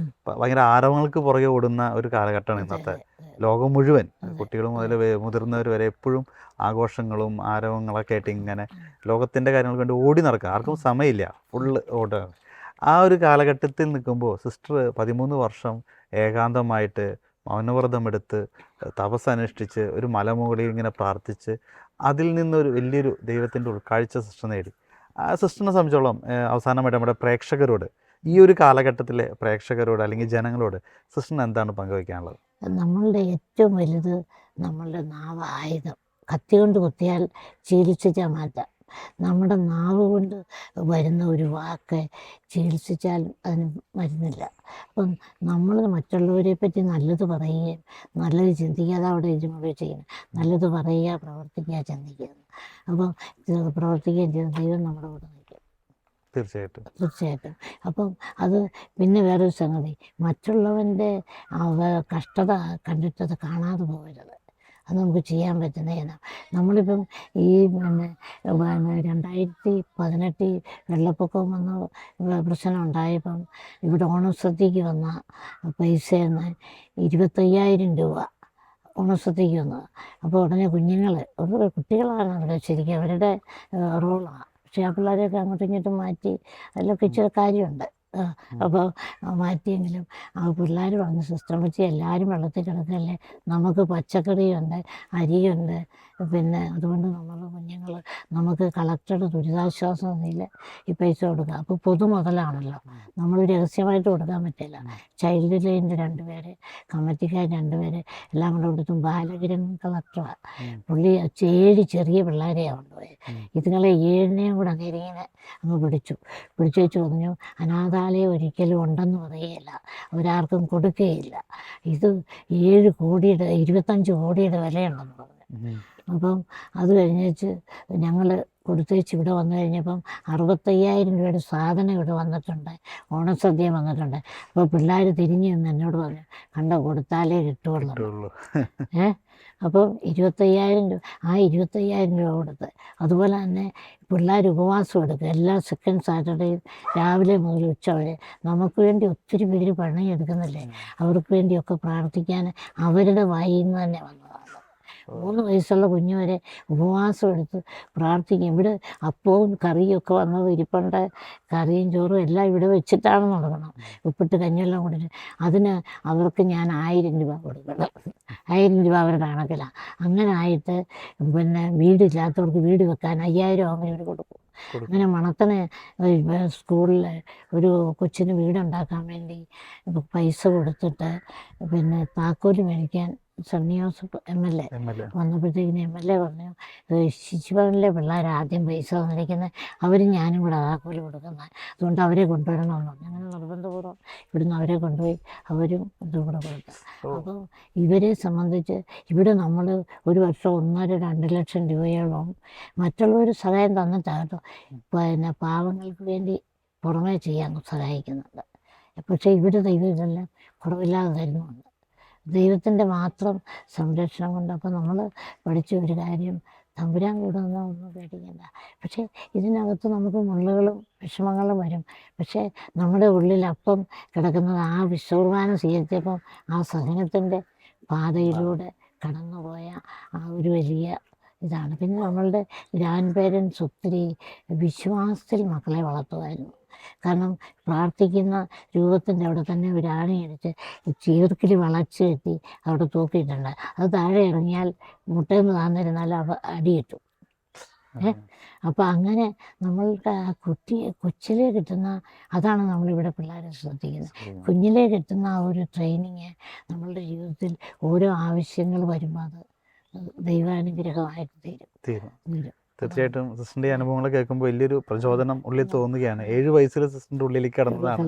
ഭയങ്കര ആരവങ്ങൾക്ക് പുറകെ ഓടുന്ന ഒരു കാലഘട്ടമാണ് ഇന്നത്തെ. ലോകം മുഴുവൻ കുട്ടികൾ മുതൽ മുതിർന്നവർ വരെ എപ്പോഴും ആഘോഷങ്ങളും ആരവങ്ങളൊക്കെ ആയിട്ട് ഇങ്ങനെ ലോകത്തിൻ്റെ കാര്യങ്ങൾക്ക് വേണ്ടി ഓടി നടക്കുക. ആർക്കും സമയമില്ല, ഫുള്ള് ഓടുക. ആ ഒരു കാലഘട്ടത്തിൽ നിൽക്കുമ്പോൾ സിസ്റ്റർ 13 വർഷം ഏകാന്തമായിട്ട് മൗനവ്രതമെടുത്ത് തപസ്സനുഷ്ഠിച്ച് ഒരു മലമുകളിൽ ഇങ്ങനെ പ്രാർത്ഥിച്ച് അതിൽ നിന്നൊരു വലിയൊരു ദൈവത്തിൻ്റെ ഉൾക്കാഴ്ച സിസ്റ്റർ നേടി. ആ സിസ്റ്ററിനെ സംബന്ധിച്ചോളം അവസാനമായിട്ട് നമ്മുടെ പ്രേക്ഷകരോട്, ഈ ഒരു കാലഘട്ടത്തിലെ പ്രേക്ഷകരോട് അല്ലെങ്കിൽ ജനങ്ങളോട് സിസ്റ്ററിന് എന്താണ് പങ്കുവയ്ക്കാനുള്ളത്? നമ്മളുടെ ഏറ്റവും വലുത് നമ്മളുടെ നാവ് ആയുധം. കത്തി കൊണ്ട് കുത്തിയാൽ ചികിത്സിച്ചാൽ മാറ്റാം. നമ്മുടെ നാവ് കൊണ്ട് വരുന്ന ഒരു വാക്ക് ചികിത്സിച്ചാൽ അതിന് മരുന്നില്ല. അപ്പം നമ്മൾ മറ്റുള്ളവരെ പറ്റി നല്ലത് പറയുകയും നല്ലത് ചിന്തിക്കാതെ അവിടെ ഇരുമ്പോൾ ചെയ്യുന്നത്, നല്ലത് പറയുക, പ്രവർത്തിക്കുക, ചിന്തിക്കുക. അപ്പം പ്രവർത്തിക്കുകയും ചെയ്യുന്ന ദൈവം നമ്മുടെ കൂടെ നിൽക്കും. തീർച്ചയായിട്ടും. അപ്പം അത് പിന്നെ വേറൊരു സംഗതി, മറ്റുള്ളവൻ്റെ കഷ്ടത കണ്ടിട്ടത് കാണാതെ പോകരുത്. അത് നമുക്ക് ചെയ്യാൻ പറ്റുന്നതാണ്. നമ്മളിപ്പം ഈ 2018 വെള്ളപ്പൊക്കം വന്ന പ്രശ്നം ഉണ്ടായപ്പം ഇവിടെ ഓണസദ്യക്ക് വന്ന പൈസയെന്ന് 25,000 രൂപ ഓണസദ്യക്ക് വന്നത്. അപ്പോൾ ഉടനെ കുട്ടികളാണ് അവിടെ ശരിക്കും അവരുടെ റോളാണ്. പക്ഷേ ആ പിള്ളേരെയൊക്കെ അങ്ങോട്ടും ഇങ്ങോട്ടും മാറ്റി അതിലൊക്കെ ഇച്ചിരി കാര്യമുണ്ട്. അപ്പോൾ മാറ്റിയെങ്കിലും ആ പിള്ളേർ പറഞ്ഞു, സിസ്റ്റം വെച്ച് എല്ലാവരും വെള്ളത്തിൽ കിടക്കല്ലേ, നമുക്ക് പച്ചക്കറിയുണ്ട്, അരിയുണ്ട്, പിന്നെ അതുകൊണ്ട് നമ്മൾ കുഞ്ഞുങ്ങൾ നമുക്ക് കളക്ടറുടെ ദുരിതാശ്വാസ നിധിയിൽ ഈ പൈസ കൊടുക്കുക. അപ്പോൾ പൊതു മുതലാണല്ലോ, നമ്മൾ രഹസ്യമായിട്ട് കൊടുക്കാൻ പറ്റില്ല. ചൈൽഡ് ലൈനിൻ്റെ 2 പേര്, കമ്മിറ്റിക്കാർ 2 പേര് എല്ലാം കൂടെ കൊടുത്തും. ബാലകിരൺ കളക്ടറാണ് പുള്ളി. 7 ചെറിയ പിള്ളേരെയാണ് കൊണ്ടുപോയത്. ഇതുങ്ങളെ 7നെയും കൂടെ അങ്ങനെ അങ്ങ് പിടിച്ചു വെച്ച് പറഞ്ഞു, അനാഥാലയം ഒരിക്കലും ഉണ്ടെന്ന് പറയുകയില്ല, അവരാർക്കും കൊടുക്കുകയില്ല. ഇത് 7 കോടിയുടെ 25 കോടിയുടെ വിലയുണ്ടെന്ന് പറഞ്ഞു. അപ്പം അത് കഴിഞ്ഞേച്ച് ഞങ്ങൾ കൊടുത്തേച്ച് ഇവിടെ വന്നു കഴിഞ്ഞപ്പം 65,000 രൂപയുടെ സാധനം ഇവിടെ വന്നിട്ടുണ്ട്, ഓണസദ്യ വന്നിട്ടുണ്ട്. അപ്പോൾ പിള്ളേർ തിരിഞ്ഞ് നിന്ന് എന്നോട് പറഞ്ഞു, കണ്ടോ കൊടുത്താലേ കിട്ടുള്ളൂ. അപ്പം 25,000 രൂപ, ആ 25,000 രൂപ കൊടുത്ത്. അതുപോലെ തന്നെ പിള്ളേർ ഉപവാസം എടുക്കുക എല്ലാ സെക്കൻഡ് സാറ്റർഡേയും രാവിലെ മുതൽ ഉച്ച വരെ. നമുക്ക് വേണ്ടി ഒത്തിരി പേര് പണിയെടുക്കുന്നില്ലേ, അവർക്ക് വേണ്ടിയൊക്കെ പ്രാർത്ഥിക്കാൻ അവരുടെ വായിൽ നിന്ന് തന്നെ വന്നതാണ്. 3 വയസ്സുള്ള കുഞ്ഞു വരെ ഉപവാസം എടുത്ത് പ്രാർത്ഥിക്കും. ഇവിടെ അപ്പവും കറിയൊക്കെ വന്നത് ഇരിപ്പുണ്ട്, കറിയും ചോറും എല്ലാം ഇവിടെ വെച്ചിട്ടാണ് നടക്കണം. ഉപ്പിട്ട് കഞ്ഞിയെല്ലാം കൊടുത്ത് അതിന് അവർക്ക് ഞാൻ 1000 രൂപ കൊടുക്കണം. 1000 രൂപ അവരുടെ കണക്കിലാണ്. അങ്ങനെ ആയിട്ട് പിന്നെ വീടില്ലാത്തവർക്ക് വീട് വെക്കാൻ 5,000 ആകുമ്പോൾ ഇവർ കൊടുക്കും. അങ്ങനെ മണത്തനെ സ്കൂളിൽ ഒരു കൊച്ചിന് വീടുണ്ടാക്കാൻ വേണ്ടി പൈസ കൊടുത്തിട്ട് പിന്നെ താക്കോല് മേടിക്കാൻ Sunny Joseph MLA MLA. വന്നപ്പോഴത്തേക്കിന് MLA പറഞ്ഞു, ശിശുഭവനിലെ പിള്ളേർ ആദ്യം പൈസ തന്നിരിക്കുന്നത്, അവരും ഞാനും കൂടെ താക്കോല് കൊടുക്കുന്നത്, അതുകൊണ്ട് അവരെ കൊണ്ടുവരണമെന്ന് പറഞ്ഞു. അങ്ങനെ നിർബന്ധപൂർവ്വം ഇവിടുന്ന് അവരെ കൊണ്ടുപോയി അവരും ഇതും കൂടെ കൊടുത്തു. അപ്പോൾ ഇവരെ സംബന്ധിച്ച് ഇവിടെ നമ്മൾ ഒരു വർഷം 1.5-2 ലക്ഷം രൂപയോളം മറ്റുള്ളവർ സഹായം തന്നിട്ടാകട്ടോ പിന്നെ പാവങ്ങൾക്ക് വേണ്ടി പുറമേ ചെയ്യാൻ സഹായിക്കുന്നുണ്ട്. പക്ഷേ ഇവിടെ ദൈവം ഇതെല്ലാം കുറവില്ലാതെ തരുന്നുണ്ട്. ദൈവത്തിൻ്റെ മാത്രം സംരക്ഷണം കൊണ്ട്. അപ്പോൾ നമ്മൾ പഠിച്ച ഒരു കാര്യം, തമ്പുരാൻ കൂടെ വന്നാൽ ഒന്നും പേടിക്കണ്ട. പക്ഷേ ഇതിനകത്ത് നമുക്ക് മുള്ളുകളും വിഷമങ്ങളും വരും. പക്ഷേ നമ്മുടെ ഉള്ളിൽ അപ്പം കിടക്കുന്നത് ആ വിശ്വകുർബാന സ്വീകരിച്ചപ്പം ആ സഹനത്തിൻ്റെ പാതയിലൂടെ കടന്നുപോയ ആ ഒരു വലിയ ഇതാണ്. പിന്നെ നമ്മളുടെ ഗ്രാൻഡ് പേരൻസ് ഒത്തിരി വിശ്വാസത്തിൽ മക്കളെ വളർത്തുമായിരുന്നു. കാരണം പ്രാർത്ഥിക്കുന്ന രൂപത്തിൻ്റെ അവിടെ തന്നെ ഒരു ആണിയടിച്ച് ചീർക്കിൽ വളച്ച് കെട്ടി അവിടെ തൂക്കിയിട്ടുണ്ട്. അത് താഴെ ഇറങ്ങിയാൽ മുട്ടയെന്ന് താന്നിരുന്നാൽ അടി കിട്ടും. അപ്പോൾ അങ്ങനെ നമ്മൾക്ക് ആ കൊച്ചിലേ കിട്ടുന്ന, അതാണ് നമ്മളിവിടെ പിള്ളേരെ ശ്രദ്ധിക്കുന്നത്. കുഞ്ഞിലേ കിട്ടുന്ന ആ ഒരു ട്രെയിനിങ് നമ്മളുടെ ജീവിതത്തിൽ ഓരോ ആവശ്യങ്ങൾ വരുമ്പോൾ അത് ദൈവാനുഗ്രഹമായിട്ട് തീരും. തീർച്ചയായിട്ടും സിസ്റ്ററിന്റെ അനുഭവങ്ങൾ കേൾക്കുമ്പോൾ വലിയൊരു പ്രചോദനം ഉള്ളിൽ തോന്നുകയാണ്. 7 വയസ്സിൽ സിസ്റ്ററിന്റെ ഉള്ളിലേക്ക് കടന്നതാണ്.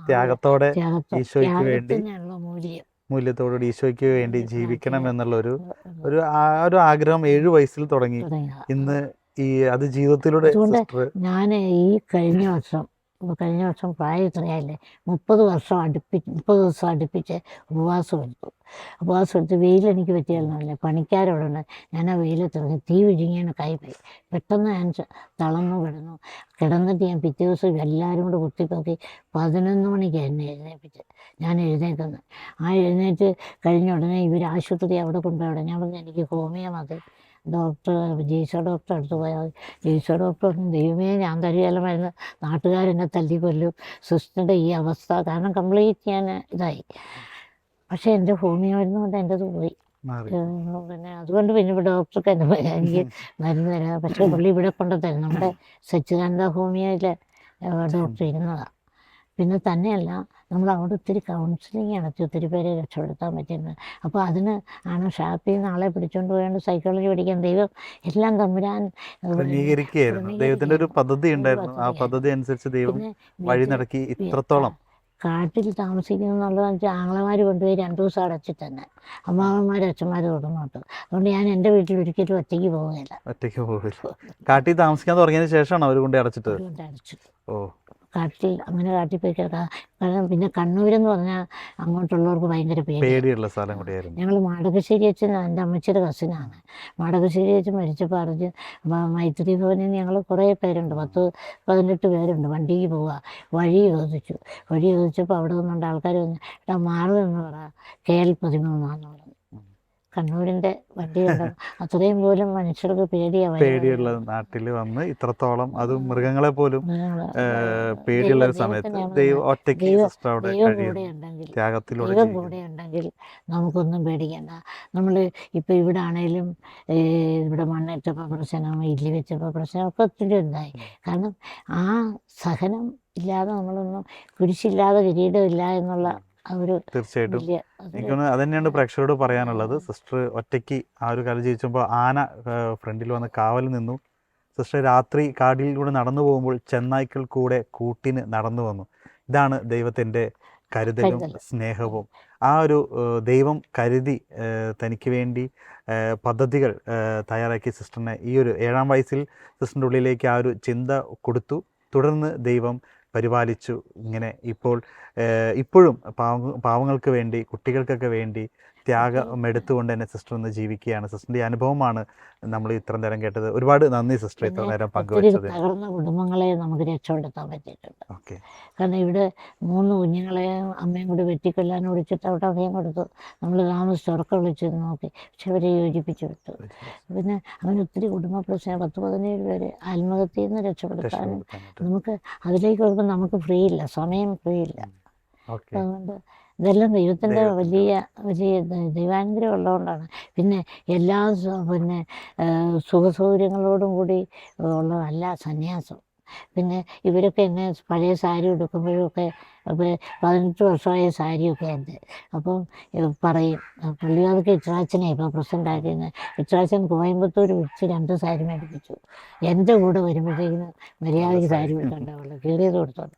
ത്യാഗത്തോടെ ഈശോയ്ക്ക് വേണ്ടി, മൂല്യത്തോടുകൂടി ഈശോയ്ക്ക് വേണ്ടി ജീവിക്കണം എന്നുള്ള ഒരു ആഗ്രഹം 7 വയസ്സിൽ തുടങ്ങി. ഇന്ന് അത് ജീവിതത്തിലൂടെ ഞാൻ ഈ കഴിഞ്ഞ വർഷം പ്രായം ഇത്രയായില്ലേ, 30 ദിവസം അടുപ്പിച്ച് ഉപവാസം എടുത്ത് വെയിലെനിക്ക് പറ്റിയായിരുന്നല്ലേ, പണിക്കാരോടുണ്ട്. ഞാൻ ആ വെയിലത്തിറങ്ങി തീ വിഴുങ്ങിയാണ് കൈപോയി. പെട്ടെന്ന് ഞാൻ തളർന്നു കിടന്നിട്ട് ഞാൻ പിറ്റേ ദിവസം എല്ലാവരും കൂടെ കുത്തിപ്പോക്കി 11 മണിക്ക് എന്നെ എഴുന്നേൽപ്പിച്ച് ഞാൻ എഴുന്നേൽക്കുന്നത്. ആ എഴുന്നേറ്റ് കഴിഞ്ഞ ഉടനെ ഇവർ ആശുപത്രി അവിടെ കൊണ്ടുപോയി. ഞാൻ പറഞ്ഞു എനിക്ക് ഹോമിയോ മതി, ജെയ്സോ ഡോക്ടർ അടുത്ത് പോയാൽ ജെയ്സോ ഡോക്ടർ പറഞ്ഞു, ദൈവമേ ഞാൻ തരികയല്ല മരുന്ന്, നാട്ടുകാരെന്നെ തല്ലിക്കൊല്ലും, സിസ്റ്ററുടെ ഈ അവസ്ഥ. കാരണം കംപ്ലീറ്റ് ഞാൻ ഇതായി. പക്ഷേ എൻ്റെ ഹോമിയോ മരുന്ന് കൊണ്ട് എൻ്റെ അത് പോയി. പിന്നെ അതുകൊണ്ട് പിന്നെ ഇവിടെ ഡോക്ടർക്ക് എനിക്ക് മരുന്ന് തരാം. പക്ഷേ പുള്ളി ഇവിടെ കൊണ്ടുതരും. നമ്മുടെ സച്ചിദാനന്ദ ഹോമിയോയിലെ ഡോക്ടർ ഇരുന്നതാണ്. പിന്നെ തന്നെയല്ല, നമ്മൾ അവിടെ ഒത്തിരി കൗൺസിലിംഗ് നടത്തി ഒത്തിരി പേരെ രക്ഷപ്പെടുത്താൻ പറ്റിയിരുന്നത്. അപ്പോൾ അതിന് ആണ് ഷാപ്പിൽ നിന്ന് ആളെ പിടിച്ചുകൊണ്ട് പോയാണ്ട് സൈക്കോളജി പഠിക്കാൻ ദൈവം എല്ലാം തമ്പുരാൻ ക്രമീകരിക്കുകയായിരുന്നു. ദൈവത്തിൻ്റെ ഒരു പദ്ധതി ഉണ്ടായിരുന്നു. ആ പദ്ധതി അനുസരിച്ച് ദൈവം വഴി നടക്കി ഇത്രത്തോളം. കാട്ടിൽ താമസിക്കുന്നു എന്നുള്ളതെന്ന് വെച്ചാൽ ആങ്ങളമാർ കൊണ്ടുപോയി 2 ദിവസം അടച്ചിട്ട് തന്നെ അമ്മാവന്മാർ അച്ഛന്മാർ തുടങ്ങോട്ട്. അതുകൊണ്ട് ഞാൻ എൻ്റെ വീട്ടിൽ ഒരിക്കലും ഒറ്റയ്ക്ക് പോകില്ല. കാട്ടിൽ താമസിക്കാൻ തുടങ്ങിയതിന് ശേഷമാണ് അവർ കൊണ്ട് അടച്ചിട്ട്. കാട്ടിൽ പോയി കിടക്കാം. കാരണം പിന്നെ കണ്ണൂരെന്ന് പറഞ്ഞാൽ അങ്ങോട്ടുള്ളവർക്ക് ഭയങ്കര പേടിയുള്ള സ്ഥലം കൂടിയായിരുന്നു. ഞങ്ങൾ മാടകശ്ശേരി അച്ഛൻ എൻ്റെ അമ്മച്ചിയുടെ കസിനാണ്. മാടകശ്ശേരി അച്ഛൻ മരിച്ചപ്പോൾ അറിഞ്ഞ് മൈത്രി ഭവനിൽ നിന്ന് ഞങ്ങൾ കുറേ പേരുണ്ട്, 10-18 പേരുണ്ട്. വണ്ടിക്ക് പോവുക, വഴി ചോദിച്ചപ്പോൾ അവിടെ നിന്നുണ്ട് ആൾക്കാർ വന്ന്, എടാ മാറുമെന്ന് പറ, KL 13 കണ്ണൂരിൻ്റെ വണ്ടിയുണ്ട്. അത്രയും പോലും മനുഷ്യർക്ക് പേടിയുള്ള നാട്ടിൽ വന്ന് ഇത്രത്തോളം, അത് മൃഗങ്ങളെ പോലും പേടിയുള്ള ഒരു സമയത്ത് ദൈവം ഒറ്റയ്ക്ക് ത്യാഗത്തിലൂടെ കൂടെ ഉണ്ടെങ്കിൽ നമുക്കൊന്നും പേടിക്കണ്ട. നമ്മൾ ഇപ്പോൾ ഇവിടെ ആണേലും ഇവിടെ മണ്ണിട്ടപ്പോൾ പ്രശ്നം, ഇഡ്ഡലി വെച്ചപ്പോൾ പ്രശ്നം ഒക്കെ ഒത്തിരി ഉണ്ടായി. കാരണം ആ സഹനം ഇല്ലാതെ നമ്മളൊന്നും, കുരിശില്ലാതെ കിരീടമില്ല എന്നുള്ള തീർച്ചയായിട്ടും എനിക്ക് അത് തന്നെയാണ് പ്രേക്ഷകരോട് പറയാനുള്ളത്. സിസ്റ്റർ ഒറ്റയ്ക്ക് ആ ഒരു കാലം ജീവിച്ചപ്പോൾ ആന ഫ്രണ്ടിൽ വന്ന് കാവൽ നിന്നു. സിസ്റ്റർ രാത്രി കാടിലൂടെ നടന്നു പോകുമ്പോൾ ചെന്നായ്ക്കൾ കൂടെ കൂട്ടിന് നടന്നു വന്നു. ഇതാണ് ദൈവത്തിൻ്റെ കരുതലും സ്നേഹവും. ആ ഒരു ദൈവം കരുതി തനിക്ക് വേണ്ടി പദ്ധതികൾ തയ്യാറാക്കി സിസ്റ്ററിനെ ഈ ഒരു 7-ാം വയസ്സിൽ സിസ്റ്ററിൻ്റെ ഉള്ളിലേക്ക് ആ ഒരു ചിന്ത കൊടുത്തു. തുടർന്ന് ദൈവം പരിപാലിച്ചു. ഇങ്ങനെ ഇപ്പോഴും പാവങ്ങൾക്ക് വേണ്ടി, കുട്ടികൾക്കൊക്കെ വേണ്ടി ത്യാഗമെടുത്തുകൊണ്ട് തന്നെ സിസ്റ്റർ ഒന്ന് ജീവിക്കുകയാണ്. സിസ്റ്ററിൻ്റെ അനുഭവമാണ് നമ്മൾ ഇത്ര നേരം കേട്ടത്. ഒരുപാട് നന്ദി സിസ്റ്റർ ഇത്ര നേരം പങ്കുവച്ചത്. തകർന്ന കുടുംബങ്ങളെ നമുക്ക് രക്ഷപ്പെടുത്താൻ പറ്റിയിട്ടുണ്ട്. കാരണം ഇവിടെ 3 കുഞ്ഞുങ്ങളെ അമ്മയും കൂടി വെട്ടിക്കൊല്ലാൻ ഓടിച്ചിട്ട് അവിടെ അഭയം കൊടുത്തു. നമ്മൾ താമസിച്ച് ഉറക്കം വിളിച്ച് നോക്കി, പക്ഷെ അവരെ യോജിപ്പിച്ച് വിട്ടു. പിന്നെ അങ്ങനെ ഒത്തിരി കുടുംബ പ്രശ്നം, 10-17 പേര് ആത്മഹത്യയിൽ നിന്ന് രക്ഷപ്പെടുത്താനും നമുക്ക് അതിലേക്ക് വരുമ്പോൾ നമുക്ക് ഫ്രീ ഇല്ല, സമയം ഫ്രീ ഇല്ല. അതുകൊണ്ട് ഇതെല്ലാം ദൈവത്തിൻ്റെ വലിയ ദൈവാനുഗ്രഹം ഉള്ളതുകൊണ്ടാണ്. പിന്നെ എല്ലാ സുഖസൗകര്യങ്ങളോടും കൂടി ഉള്ളതല്ല സന്യാസം. പിന്നെ ഇവരൊക്കെ എന്നെ പഴയ സാരി ഉടുക്കുമ്പോഴൊക്കെ അപ്പോൾ 18 വർഷമായ സാരിയൊക്കെ ഉണ്ട്. അപ്പം പറയും പുള്ളികൾക്ക് ഇത്രാച്ചനെ ഇപ്പോൾ പ്രസൻ്റ് ആക്കിയിരുന്നത് ഇത്രാച്ചൻ കോയമ്പത്തൂർ വെച്ച് 2 സാരി മേടിപ്പിച്ചു. എൻ്റെ കൂടെ വരുമ്പോഴത്തേക്കിന് മര്യാദയ്ക്ക് സാരി കൊടുത്തോണ്ടാവുള്ളൂ, കീറിയത് കൊടുത്തോണ്ട്.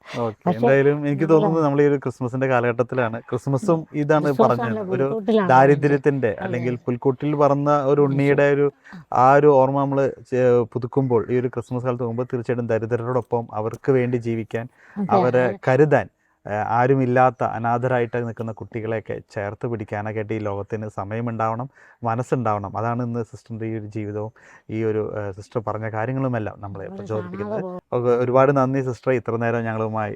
എന്തായാലും എനിക്ക് തോന്നുന്നത് നമ്മൾ ഈ ഒരു ക്രിസ്മസിന്റെ കാലഘട്ടത്തിലാണ് ക്രിസ്മസും ഇതാണ് പറഞ്ഞത്, ഒരു ദാരിദ്ര്യത്തിന്റെ അല്ലെങ്കിൽ പുൽക്കൂട്ടിൽ പറന്ന ഒരു ഉണ്ണിയുടെ ആ ഒരു ഓർമ്മ നമ്മൾ പുതുക്കുമ്പോൾ ഈ ഒരു ക്രിസ്മസ് കാലത്ത് പോകുമ്പോൾ തീർച്ചയായിട്ടും ദരിദ്രരോടൊപ്പം അവർക്ക് വേണ്ടി ജീവിക്കാൻ, അവരെ കരുതാൻ, ആരുമില്ലാത്ത അനാഥരായിട്ട് നിൽക്കുന്ന കുട്ടികളെയൊക്കെ ചേർത്ത് പിടിക്കാനൊക്കെ ആയിട്ട് ഈ ലോകത്തിന് സമയമുണ്ടാവണം, മനസ്സുണ്ടാവണം. അതാണ് ഇന്ന് സിസ്റ്ററിൻ്റെ ഈ ഒരു ജീവിതവും ഈ ഒരു സിസ്റ്റർ പറഞ്ഞ കാര്യങ്ങളുമെല്ലാം നമ്മളെ പ്രചോദിപ്പിക്കുന്നത്. ഒരുപാട് നന്ദി സിസ്റ്റർ, ഇത്ര നേരം ഞങ്ങളുമായി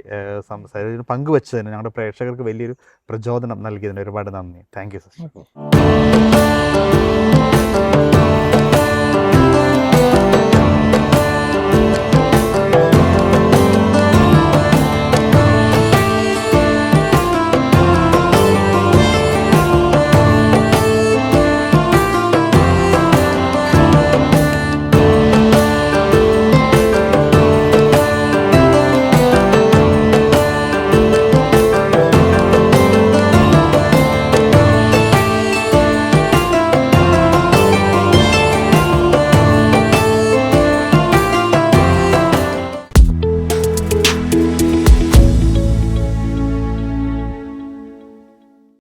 പങ്കുവച്ചതിന്, ഞങ്ങളുടെ പ്രേക്ഷകർക്ക് വലിയൊരു പ്രചോദനം നൽകിയതിന് ഒരുപാട് നന്ദി. Thank you sister.